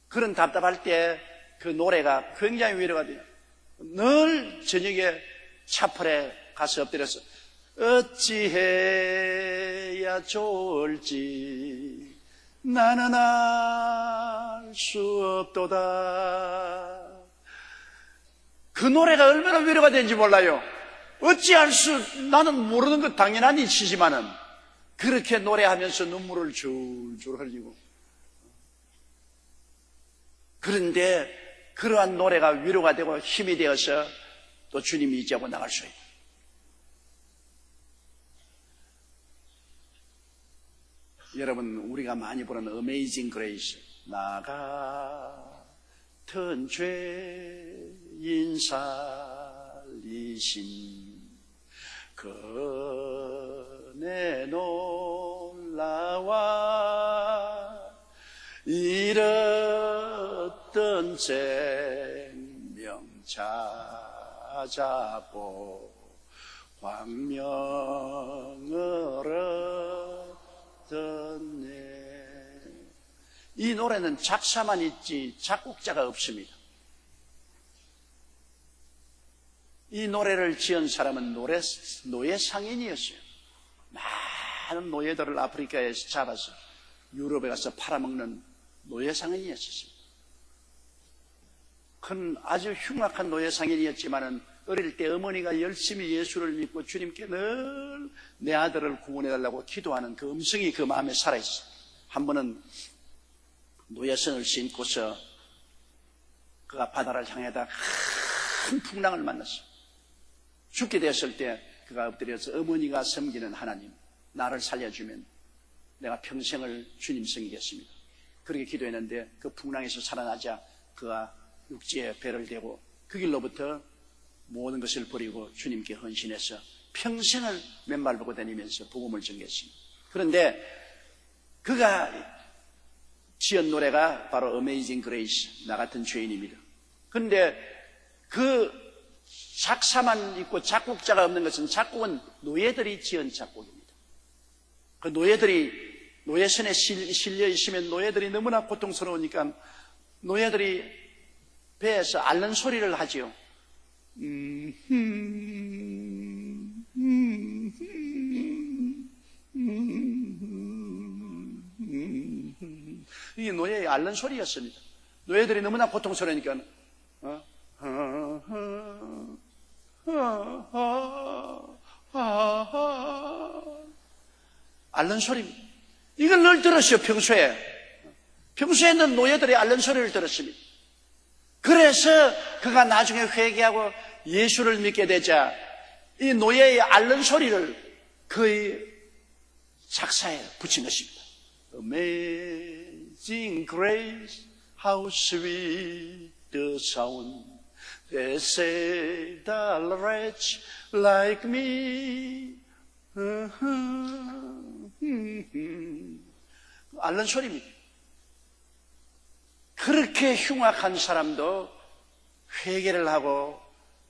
그런 답답할 때 그 노래가 굉장히 위로가 돼요. 늘 저녁에 차펄에 가서 엎드려서 어찌해야 좋을지 나는 알 수 없도다. 그 노래가 얼마나 위로가 되는지 몰라요. 나는 모르는 것 당연한 이치지만은 그렇게 노래하면서 눈물을 줄줄 흘리고, 그런데 그러한 노래가 위로가 되고 힘이 되어서 또 주님이 이제하고 나갈 수 있다. 여러분, 우리가 많이 부르는 Amazing Grace, 나 같은 죄인 살리신 그네 놀라와 잃었던 생명 찾아보 광명을 얻었네. 이 노래는 작사만 있지 작곡자가 없습니다. 이 노래를 지은 사람은 노예 상인이었어요. 많은 노예들을 아프리카에서 잡아서 유럽에 가서 팔아먹는 노예 상인이었습니다. 그는 아주 흉악한 노예 상인이었지만은 어릴 때 어머니가 열심히 예수를 믿고 주님께 늘 내 아들을 구원해달라고 기도하는 그 음성이 그 마음에 살아있어요. 한 번은 노예선을 신고서 그가 바다를 향해다 큰 풍랑을 만났어요. 죽게 되었을 때 그가 엎드려서 어머니가 섬기는 하나님, 나를 살려주면 내가 평생을 주님 섬기겠습니다. 그렇게 기도했는데 그 풍랑에서 살아나자 그가 육지에 배를 대고 그 길로부터 모든 것을 버리고 주님께 헌신해서 평생을 맨발 보고 다니면서 복음을 전했습니다. 그런데 그가 지은 노래가 바로 Amazing Grace, 나 같은 죄인입니다. 그런데 그 작사만 있고 작곡자가 없는 것은, 작곡은 노예들이 지은 작곡입니다. 그 노예들이 노예선에 실려 있으면 노예들이 너무나 고통스러우니까 노예들이 배에서 앓는 소리를 하지요. 이게 노예의 앓는 소리였습니다. 노예들이 너무나 고통스러우니까 앓는 소리입니다. 이걸 늘 들었어요. 평소에는 노예들이 앓는 소리를 들었습니다. 그래서 그가 나중에 회개하고 예수를 믿게 되자 이 노예의 앓는 소리를 그의 작사에 붙인 것입니다. Amazing grace, how sweet the sound that saved a wretch like me. 앓는 소리입니다. 그렇게 흉악한 사람도 회개를 하고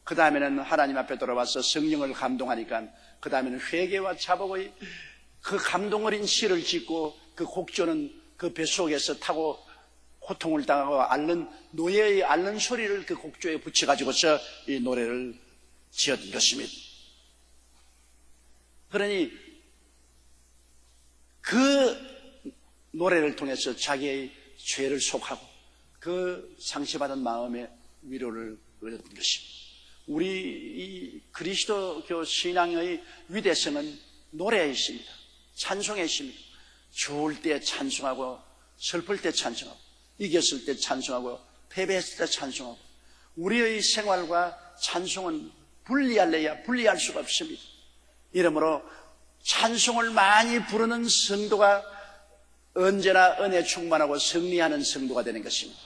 그 다음에는 하나님 앞에 돌아와서 성령을 감동하니까 그 다음에는 회개와 자복의 그 감동 어린 시를 짓고 그 곡조는 그 뱃속에서 타고 고통을 당하고 앓는 노예의 앓는 소리를 그 곡조에 붙여가지고서 이 노래를 지었던 것입니다. 그러니 그 노래를 통해서 자기의 죄를 속하고 그 상처받은 마음의 위로를 얻었던 것입니다. 우리 이 그리스도교 신앙의 위대성은 노래에 있습니다. 찬송에 있습니다. 좋을 때 찬송하고 슬플 때 찬송하고 이겼을 때 찬송하고 패배했을 때 찬송하고 우리의 생활과 찬송은 분리할 수가 없습니다. 이러므로 찬송을 많이 부르는 성도가 언제나 은혜 충만하고 승리하는 성도가 되는 것입니다.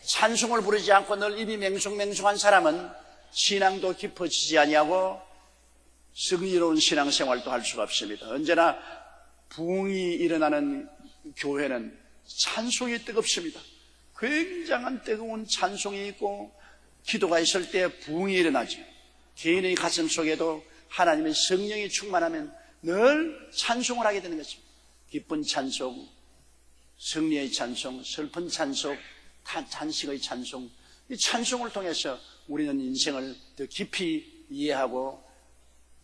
찬송을 부르지 않고 늘 입이 맹숭맹숭한 사람은 신앙도 깊어지지 아니하고 승리로운 신앙생활도 할 수가 없습니다. 언제나 부흥이 일어나는 교회는 찬송이 뜨겁습니다. 굉장한 뜨거운 찬송이 있고 기도가 있을 때 부흥이 일어나죠. 개인의 가슴 속에도 하나님의 성령이 충만하면 늘 찬송을 하게 되는 것입니다. 기쁜 찬송, 승리의 찬송, 슬픈 찬송, 탄식의 찬송, 이 찬송을 통해서 우리는 인생을 더 깊이 이해하고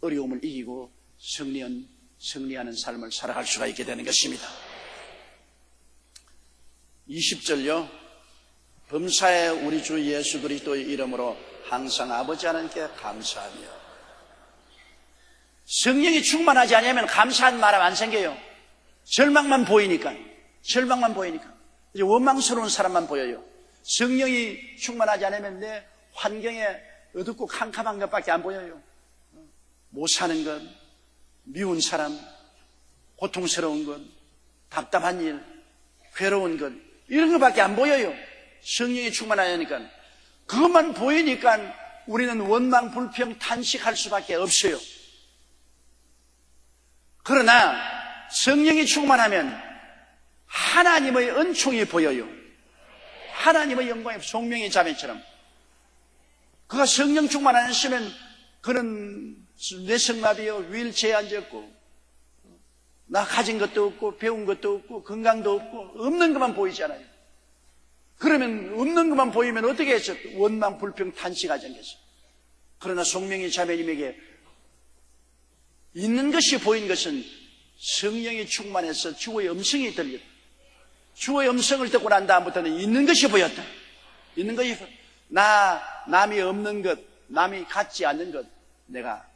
어려움을 이기고 승리하는 삶을 살아갈 수가 있게 되는 것입니다. 20절요. 범사에 우리 주 예수 그리스도의 이름으로 항상 아버지 하나님께 감사하며. 성령이 충만하지 않으면 감사한 마음 안 생겨요. 절망만 보이니까. 이제 원망스러운 사람만 보여요. 성령이 충만하지 않으면 내 환경에 어둡고 캄캄한 것밖에 안 보여요. 못 사는 것, 미운 사람, 고통스러운 것, 답답한 일, 괴로운 것, 이런 것밖에 안 보여요. 성령이 충만하니까. 그것만 보이니까 우리는 원망, 불평, 탄식할 수밖에 없어요. 그러나 성령이 충만하면 하나님의 은총이 보여요. 하나님의 영광이 송명의 자매처럼. 그가 성령 충만 안 했으면 그는 뇌성마비요, 휠체어에 앉았고 나 가진 것도 없고 배운 것도 없고 건강도 없고 없는 것만 보이잖아요. 그러면 없는 것만 보이면 어떻게 했어? 원망, 불평, 탄식하지 않겠어? 그러나 송명의 자매님에게 있는 것이 보인 것은 성령이 충만해서 주의 음성이 들렸다. 주의 음성을 듣고 난 다음부터는 있는 것이 보였다. 있는 것이 남이 없는 것, 남이 갖지 않는 것 내가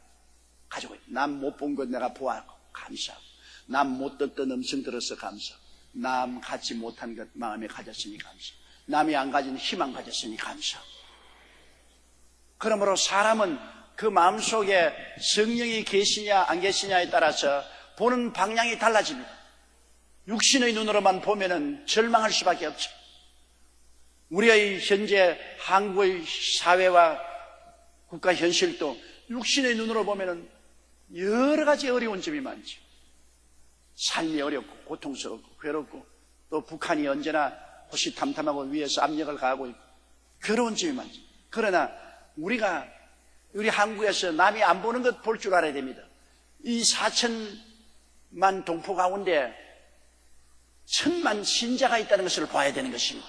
가지고 있다. 남 못 본 것 내가 보았고 감사하고, 남 못 듣던 음성 들어서 감사하고, 남 갖지 못한 것 마음에 가졌으니 감사하고, 남이 안 가진 희망 가졌으니 감사하고. 그러므로 사람은 그 마음속에 성령이 계시냐 안 계시냐에 따라서 보는 방향이 달라집니다. 육신의 눈으로만 보면은 절망할 수밖에 없죠. 우리의 현재 한국의 사회와 국가 현실도 육신의 눈으로 보면은 여러 가지 어려운 점이 많죠. 삶이 어렵고 고통스럽고 괴롭고 또 북한이 언제나 호시탐탐하고 위에서 압력을 가하고 있고 괴로운 점이 많죠. 그러나 우리 한국에서 남이 안 보는 것 볼 줄 알아야 됩니다. 이 4천만 동포 가운데 1,000만 신자가 있다는 것을 봐야 되는 것입니다.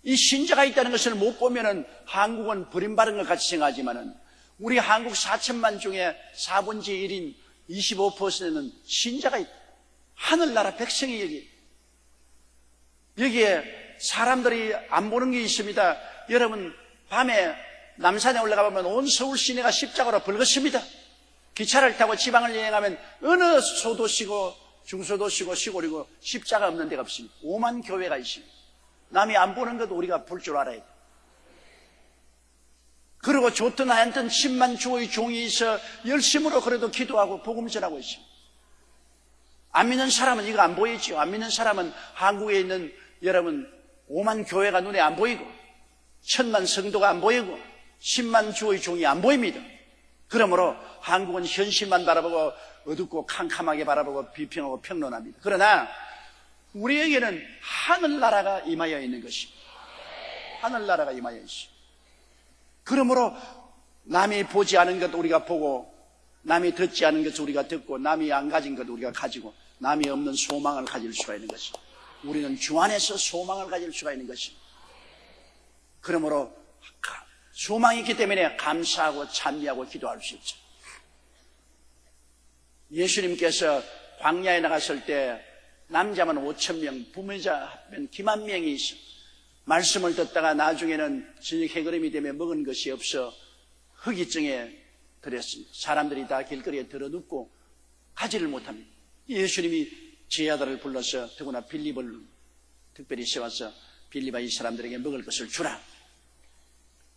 이 신자가 있다는 것을 못 보면은 한국은 버림받은 것 같이 생각하지만은 우리 한국 4천만 중에 4분의 1인 25%는 신자가 있다. 하늘나라 백성이 여기에 사람들이 안 보는 게 있습니다. 여러분 밤에 남산에 올라가 보면 온 서울 시내가 십자가로 붉었습니다. 기차를 타고 지방을 여행하면 어느 소도시고 중소도시고 시골이고 십자가 없는 데가 없습니다. 5만 교회가 있습니다. 남이 안 보는 것도 우리가 볼 줄 알아야 돼요. 그리고 좋든 하여튼 10만 주의 종이 있어 열심으로 그래도 기도하고 복음 전하고 있습니다. 안 믿는 사람은 이거 안 보이죠. 안 믿는 사람은 한국에 있는 여러분 5만 교회가 눈에 안 보이고 1,000만 성도가 안 보이고 10만 주의 종이 안 보입니다. 그러므로 한국은 현실만 바라보고 어둡고 캄캄하게 바라보고 비평하고 평론합니다. 그러나 우리에게는 하늘나라가 임하여 있는 것입니다. 하늘나라가 임하여 있습니다. 그러므로 남이 보지 않은 것 우리가 보고 남이 듣지 않은 것 우리가 듣고 남이 안 가진 것 우리가 가지고 남이 없는 소망을 가질 수가 있는 것입니다. 우리는 주 안에서 소망을 가질 수가 있는 것입니다. 그러므로 소망이 있기 때문에 감사하고 찬미하고 기도할 수 있죠. 예수님께서 광야에 나갔을 때 남자만 5,000명, 부모자면 기만 명이 있어. 말씀을 듣다가 나중에는 저녁 해그름이 되며 먹은 것이 없어 허기증에 들었습니다. 사람들이 다 길거리에 들어눕고 가지를 못합니다. 예수님이 제 아들을 불러서 더구나 빌립을 특별히 세워서 빌립아 이 사람들에게 먹을 것을 주라.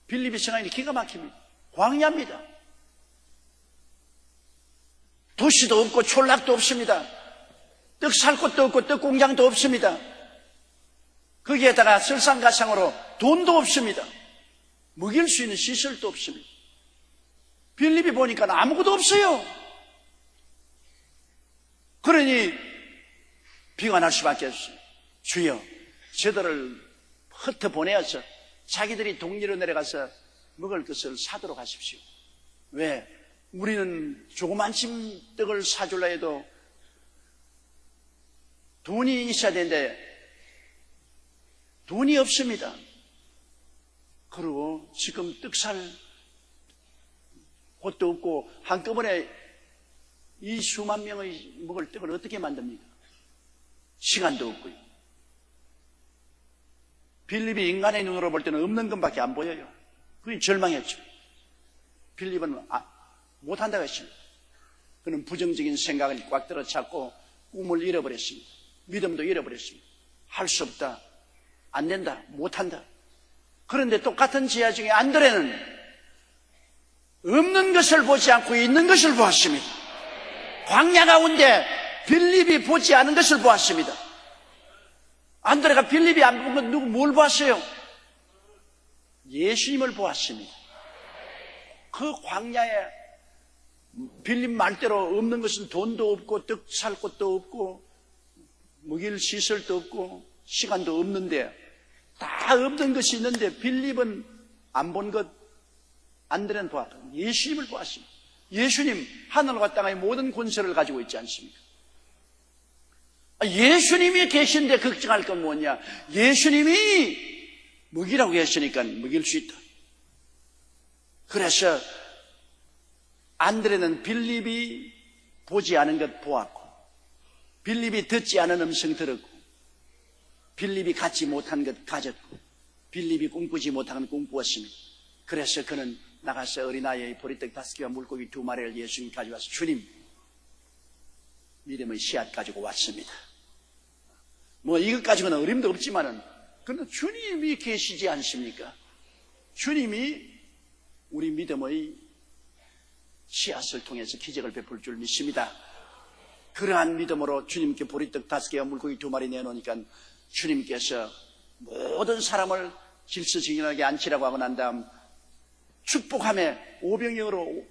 빌립이 생각이 기가 막힙니다. 광야입니다. 도시도 없고 촌락도 없습니다. 떡 살 곳도 없고 떡 공장도 없습니다. 거기에다가 설상가상으로 돈도 없습니다. 먹일 수 있는 시설도 없습니다. 빌립이 보니까 아무것도 없어요. 그러니 비가 날 수밖에 없어요. 주여, 저들을 흩어보내어서 자기들이 동리로 내려가서 먹을 것을 사도록 하십시오. 왜? 우리는 조그만 떡을 사줄라 해도 돈이 있어야 되는데 돈이 없습니다. 그리고 지금 떡 살 곳도 없고 한꺼번에 이 수만 명의 먹을 떡을 어떻게 만듭니까? 시간도 없고요. 빌립이 인간의 눈으로 볼 때는 없는 것밖에 안 보여요. 그게 절망했죠. 빌립은 못한다고 했습니다. 그는 부정적인 생각을 꽉 들어찼고 꿈을 잃어버렸습니다. 믿음도 잃어버렸습니다. 할 수 없다. 안 된다. 못한다. 그런데 똑같은 지하 중에 안드레는 없는 것을 보지 않고 있는 것을 보았습니다. 광야 가운데 빌립이 보지 않은 것을 보았습니다. 안드레가 빌립이 안 본 건 누구 뭘 보았어요? 예수님을 보았습니다. 그 광야에 빌립 말대로 없는 것은 돈도 없고 떡 살 곳도 없고 먹일 시설도 없고 시간도 없는데 다 없는 것이 있는데 빌립은 안 본 것, 안드레는 보았다. 예수님을 보았습니다. 예수님 하늘과 땅의 모든 권세를 가지고 있지 않습니까? 예수님이 계신데 걱정할 건 뭐냐? 예수님이 먹이라고 했으니까 먹일 수 있다. 그래서 안드레는 빌립이 보지 않은 것 보았고 빌립이 듣지 않은 음성 들었고 빌립이 갖지 못한 것 가졌고 빌립이 꿈꾸지 못한 것 꿈꾸었습니다. 그래서 그는 나가서 어린아이의 보리떡 5개와 물고기 2마리를 예수님 가져와서 주님 믿음의 씨앗 가지고 왔습니다. 뭐 이것 가지고는 어림도 없지만은 그러나 주님이 계시지 않습니까? 주님이 우리 믿음의 씨앗을 통해서 기적을 베풀 줄 믿습니다. 그러한 믿음으로 주님께 보리떡 5개와 물고기 2마리 내놓으니까 주님께서 모든 사람을 질서정연하게 앉히라고 하고 난 다음 축복함에 오병이어로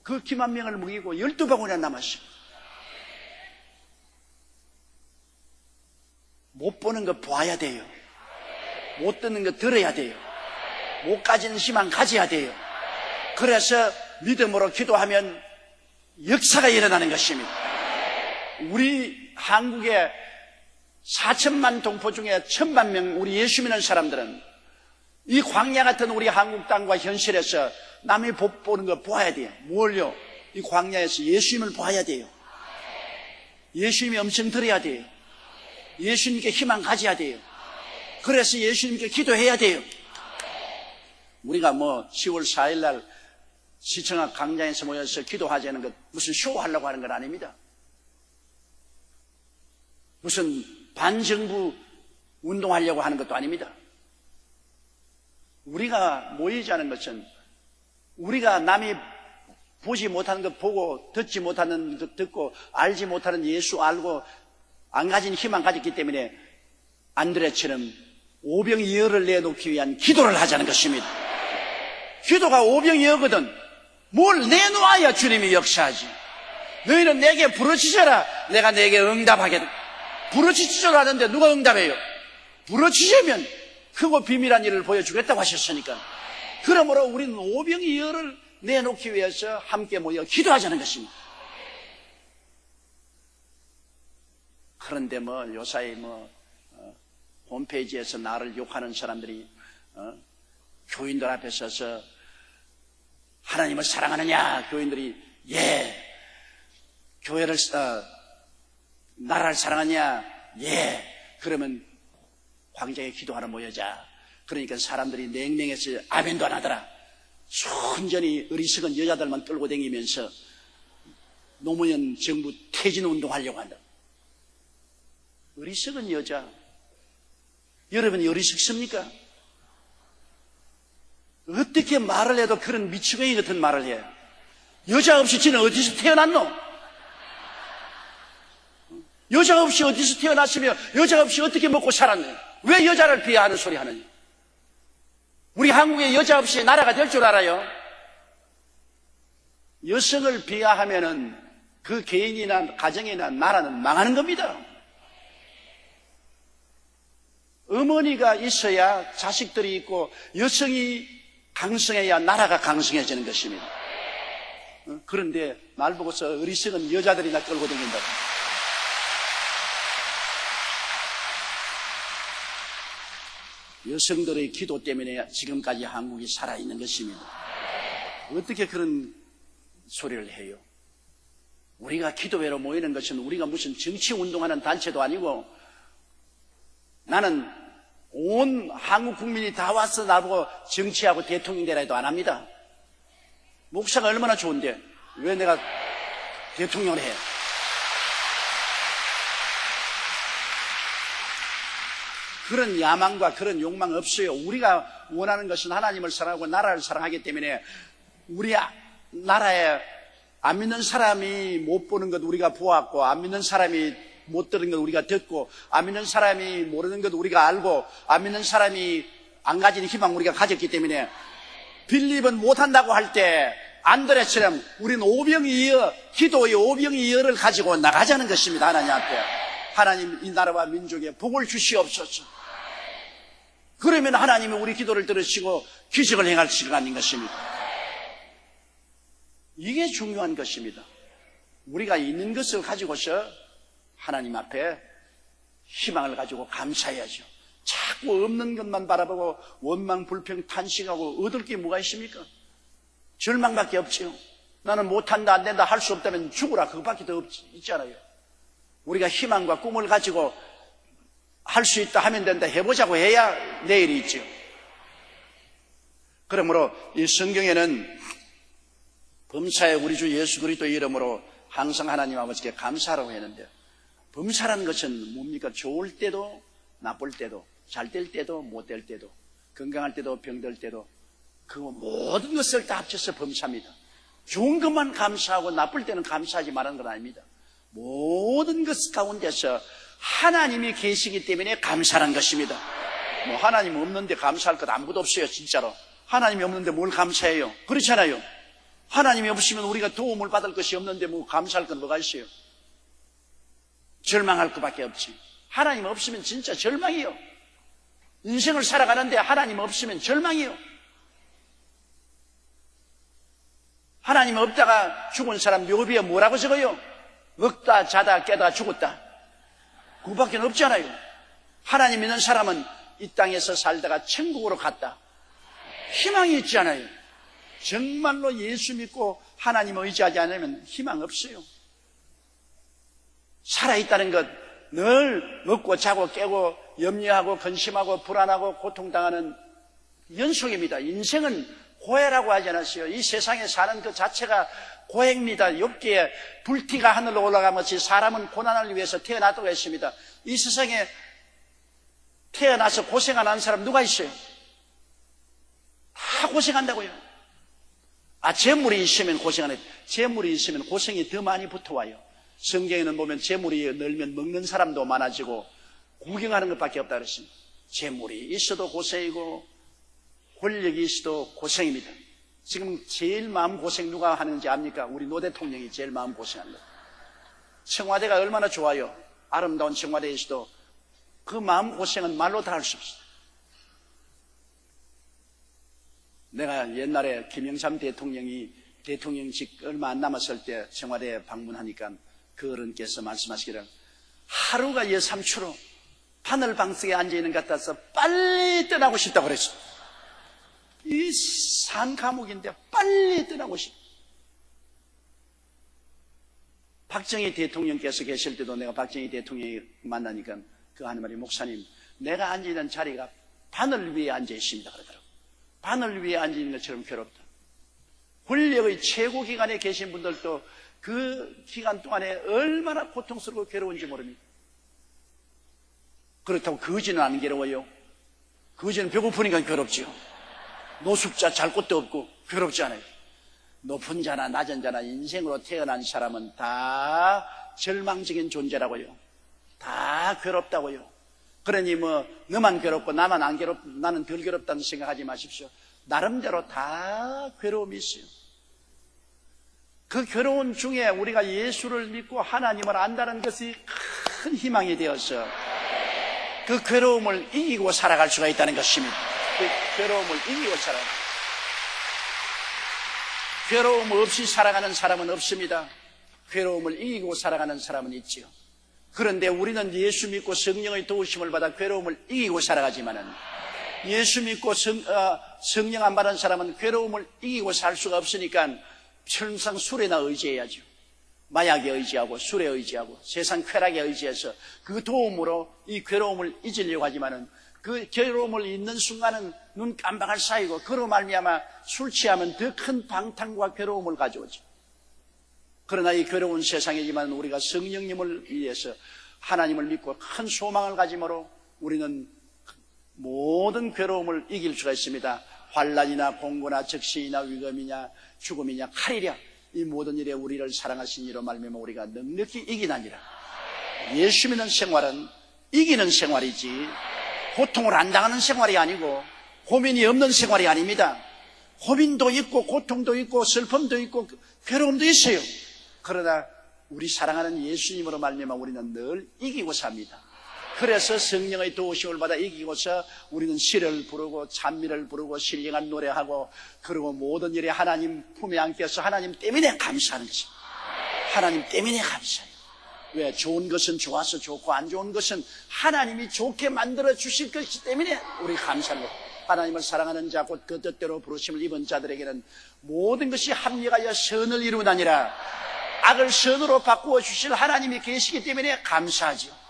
그 기만 명을 먹이고 12바구니나 남았어. 못 보는 거 봐야 돼요. 못 듣는 거 들어야 돼요. 못 가지는 희망 가져야 돼요. 그래서 믿음으로 기도하면 역사가 일어나는 것입니다. 우리 한국의 4천만 동포 중에 1,000만 명 우리 예수 믿는 사람들은 이 광야 같은 우리 한국 땅과 현실에서 남이 복 보는 거 보아야 돼요. 뭘요? 이 광야에서 예수님을 봐야 돼요. 예수님이 엄청 들어야 돼요. 예수님께 희망 가져야 돼요. 그래서 예수님께 기도해야 돼요. 우리가 10월 4일 날 시청 앞 광장에서 모여서 기도하자는 것 무슨 쇼하려고 하는 건 아닙니다. 무슨 반정부 운동하려고 하는 것도 아닙니다. 우리가 모이자는 것은 우리가 남이 보지 못하는 것 보고 듣지 못하는 것 듣고 알지 못하는 예수 알고 안 가진 희망 가졌기 때문에 안드레처럼 오병이어를 내놓기 위한 기도를 하자는 것입니다. 기도가 오병이어거든. 뭘 내놓아야 주님이 역사하지. 너희는 내게 부르짖어라. 내가 내게 응답하겠다. 부르짖으라 하는데 누가 응답해요? 부르짖으면 크고 비밀한 일을 보여주겠다고 하셨으니까. 그러므로 우리는 오병이어를 내놓기 위해서 함께 모여 기도하자는 것입니다. 그런데 요사이 홈페이지에서 나를 욕하는 사람들이 교인들 앞에 서서 하나님을 사랑하느냐? 교인들이 예. 교회를 나라를 사랑하냐? 예. 그러면 광장에 기도하러 모여자. 그러니까 사람들이 냉랭해서 아멘도 안 하더라. 순전히 어리석은 여자들만 끌고 다니면서 노무현 정부 퇴진 운동하려고 한다. 어리석은 여자. 여러분이 어리석습니까? 어떻게 말을 해도 그런 미치광이 같은 말을 해. 여자 없이 지는 어디서 태어났노? 여자 없이 어디서 태어났으며 여자 없이 어떻게 먹고 살았노? 왜 여자를 비하하는 소리 하느냐? 우리 한국에 여자 없이 나라가 될 줄 알아요? 여성을 비하하면은 그 개인이나 가정이나 나라는 망하는 겁니다. 어머니가 있어야 자식들이 있고 여성이 강성해야 나라가 강성해지는 것입니다. 그런데 날 보고서 어리석은 여자들이나 끌고 다닌다. 여성들의 기도 때문에 지금까지 한국이 살아있는 것입니다. 어떻게 그런 소리를 해요? 우리가 기도회로 모이는 것은 우리가 무슨 정치운동하는 단체도 아니고 나는 온 한국 국민이 다 와서 나보고 정치하고 대통령 되라 해도 안 합니다. 목사가 얼마나 좋은데 왜 내가 대통령을 해? 그런 야망과 그런 욕망 없어요. 우리가 원하는 것은 하나님을 사랑하고 나라를 사랑하기 때문에 우리 나라에 안 믿는 사람이 못 보는 것 우리가 보았고 안 믿는 사람이 못 들은 것 우리가 듣고 안 믿는 사람이 모르는 것 우리가 알고 안 믿는 사람이 안 가진 희망 우리가 가졌기 때문에 빌립은 못한다고 할 때 안드레처럼 우리는 오병이어 기도의 오병이어를 가지고 나가자는 것입니다. 하나님 앞에 하나님 이 나라와 민족에 복을 주시옵소서. 그러면 하나님이 우리 기도를 들으시고 기적을 행할 시간인 것입니다. 이게 중요한 것입니다. 우리가 있는 것을 가지고서 하나님 앞에 희망을 가지고 감사해야죠. 자꾸 없는 것만 바라보고 원망, 불평, 탄식하고 얻을 게 뭐가 있습니까? 절망밖에 없지요. 나는 못한다, 안 된다, 할 수 없다면 죽으라. 그것밖에 더 있잖아요. 우리가 희망과 꿈을 가지고 할 수 있다 하면 된다 해보자고 해야 내일이 있죠. 그러므로 이 성경에는 범사에 우리 주 예수 그리스도의 이름으로 항상 하나님 아버지께 감사하라고 했는데 범사라는 것은 뭡니까? 좋을 때도 나쁠 때도 잘 될 때도 못 될 때도 건강할 때도 병들 때도 그 모든 것을 다 합쳐서 범사입니다. 좋은 것만 감사하고 나쁠 때는 감사하지 말하는 건 아닙니다. 모든 것 가운데서 하나님이 계시기 때문에 감사한 것입니다. 하나님 없는데 감사할 것 아무것도 없어요. 진짜로 하나님이 없는데 뭘 감사해요? 그렇잖아요. 하나님이 없으면 우리가 도움을 받을 것이 없는데 뭐 감사할 건 뭐가 있어요? 절망할 것밖에 없지. 하나님 없으면 진짜 절망이요. 인생을 살아가는데 하나님 없으면 절망이요. 하나님 없다가 죽은 사람 묘비에 뭐라고 적어요? 먹다 자다 깨다 죽었다. 그거밖에 없잖아요. 하나님 있는 사람은 이 땅에서 살다가 천국으로 갔다. 희망이 있잖아요. 정말로 예수 믿고 하나님 의지하지 않으면 희망 없어요. 살아있다는 것, 늘 먹고 자고 깨고 염려하고 근심하고 불안하고 고통당하는 연속입니다. 인생은 고해라고 하지 않았어요. 이 세상에 사는 그 자체가 고해입니다. 욥기에 불티가 하늘로 올라가면서 사람은 고난을 위해서 태어났다고 했습니다. 이 세상에 태어나서 고생 안 하는 사람 누가 있어요? 다 고생한다고요. 재물이 있으면 고생 안 해요. 재물이 있으면 고생이 더 많이 붙어와요. 성경에는 보면 재물이 늘면 먹는 사람도 많아지고 구경하는 것밖에 없다 그랬습니다. 재물이 있어도 고생이고 권력이 있어도 고생입니다. 지금 제일 마음고생 누가 하는지 압니까? 우리 노 대통령이 제일 마음고생합니다. 청와대가 얼마나 좋아요. 아름다운 청와대에 있어도 그 마음고생은 말로 다 할 수 없어요. 내가 옛날에 김영삼 대통령이 대통령직 얼마 안 남았을 때 청와대에 방문하니까 그 어른께서 말씀하시기를 하루가 여삼추로 바늘방석에 앉아있는 것 같아서 빨리 떠나고 싶다고 그랬어. 이 산 감옥인데 빨리 떠나고 싶어. 박정희 대통령께서 계실 때도 내가 박정희 대통령이 만나니까 그 하는 말이 목사님 내가 앉아있는 자리가 바늘 위에 앉아있습니다 그러더라고요. 바늘 위에 앉아있는 것처럼 괴롭다. 권력의 최고 기관에 계신 분들도 그 기간 동안에 얼마나 고통스럽고 괴로운지 모릅니다. 그렇다고 거지는 안 괴로워요. 거지는 배고프니까 괴롭지요. 노숙자 잘 곳도 없고 괴롭지 않아요. 높은 자나 낮은 자나 인생으로 태어난 사람은 다 절망적인 존재라고요. 다 괴롭다고요. 그러니 뭐 너만 괴롭고 나만 안 괴롭고 나는 덜 괴롭다는 생각하지 마십시오. 나름대로 다 괴로움이 있어요. 그 괴로운 중에 우리가 예수를 믿고 하나님을 안다는 것이 큰 희망이 되어서 그 괴로움을 이기고 살아갈 수가 있다는 것입니다. 그 괴로움을 이기고 살아가는, 괴로움 없이 살아가는 사람은 없습니다. 괴로움을 이기고 살아가는 사람은 있지요. 그런데 우리는 예수 믿고 성령의 도우심을 받아 괴로움을 이기고 살아가지만은 예수 믿고 성령 안 받은 사람은 괴로움을 이기고 살 수가 없으니까 항상 술에나 의지해야죠. 마약에 의지하고 술에 의지하고 세상 쾌락에 의지해서 그 도움으로 이 괴로움을 잊으려고 하지만은 그 괴로움을 잊는 순간은 눈 깜박할 사이고 그로 말미암아 술 취하면 더 큰 방탕과 괴로움을 가져오죠. 그러나 이 괴로운 세상이지만 우리가 성령님을 위해서 하나님을 믿고 큰 소망을 가짐으로 우리는 모든 괴로움을 이길 수가 있습니다. 환난이나 공고나 적신이나 위험이냐 죽음이냐 칼이랴 이 모든 일에 우리를 사랑하신 이로 말미암아 우리가 넉넉히 이기나니라. 예수 믿는 생활은 이기는 생활이지 고통을 안 당하는 생활이 아니고 고민이 없는 생활이 아닙니다. 고민도 있고 고통도 있고 슬픔도 있고 괴로움도 있어요. 그러나 우리 사랑하는 예수님으로 말미암아 우리는 늘 이기고 삽니다. 그래서 성령의 도우심을 받아 이기고서 우리는 시를 부르고 찬미를 부르고 신령한 노래하고 그리고 모든 일에 하나님 품에 안겨서 하나님 때문에 감사하는 것입니다. 하나님 때문에 감사해요. 왜? 좋은 것은 좋아서 좋고 안 좋은 것은 하나님이 좋게 만들어 주실 것이기 때문에 우리 감사하는 거예요. 하나님을 사랑하는 자 곧 그 뜻대로 부르심을 입은 자들에게는 모든 것이 합력하여 선을 이루다니라. 악을 선으로 바꾸어 주실 하나님이 계시기 때문에 감사하죠.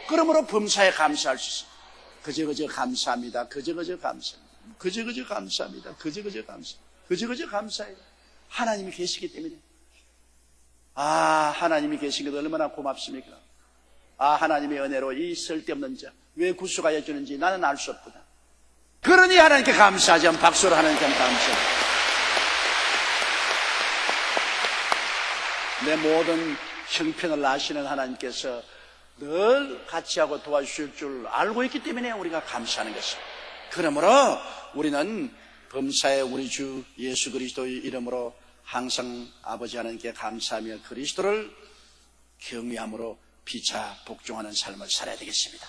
그러므로 범사에 감사할 수 있어요. 그저 감사합니다. 그저 감사합니다. 그저 감사합니다. 그저 감사합니다. 그저 감사해요. 하나님이 계시기 때문에. 하나님이 계신 것 얼마나 고맙습니까? 하나님의 은혜로 이 쓸데없는 자 왜 구속하여 주는지 나는 알 수 없구나. 그러니 하나님께 감사하지 않으면 박수로 하나님께 감사합니다. 내 모든 형편을 아시는 하나님께서 늘 같이 하고 도와주실 줄 알고 있기 때문에 우리가 감사하는 것입니다. 그러므로 우리는 범사에 우리 주 예수 그리스도의 이름으로 항상 아버지 하나님께 감사하며 그리스도를 경외함으로 피차 복종하는 삶을 살아야 되겠습니다.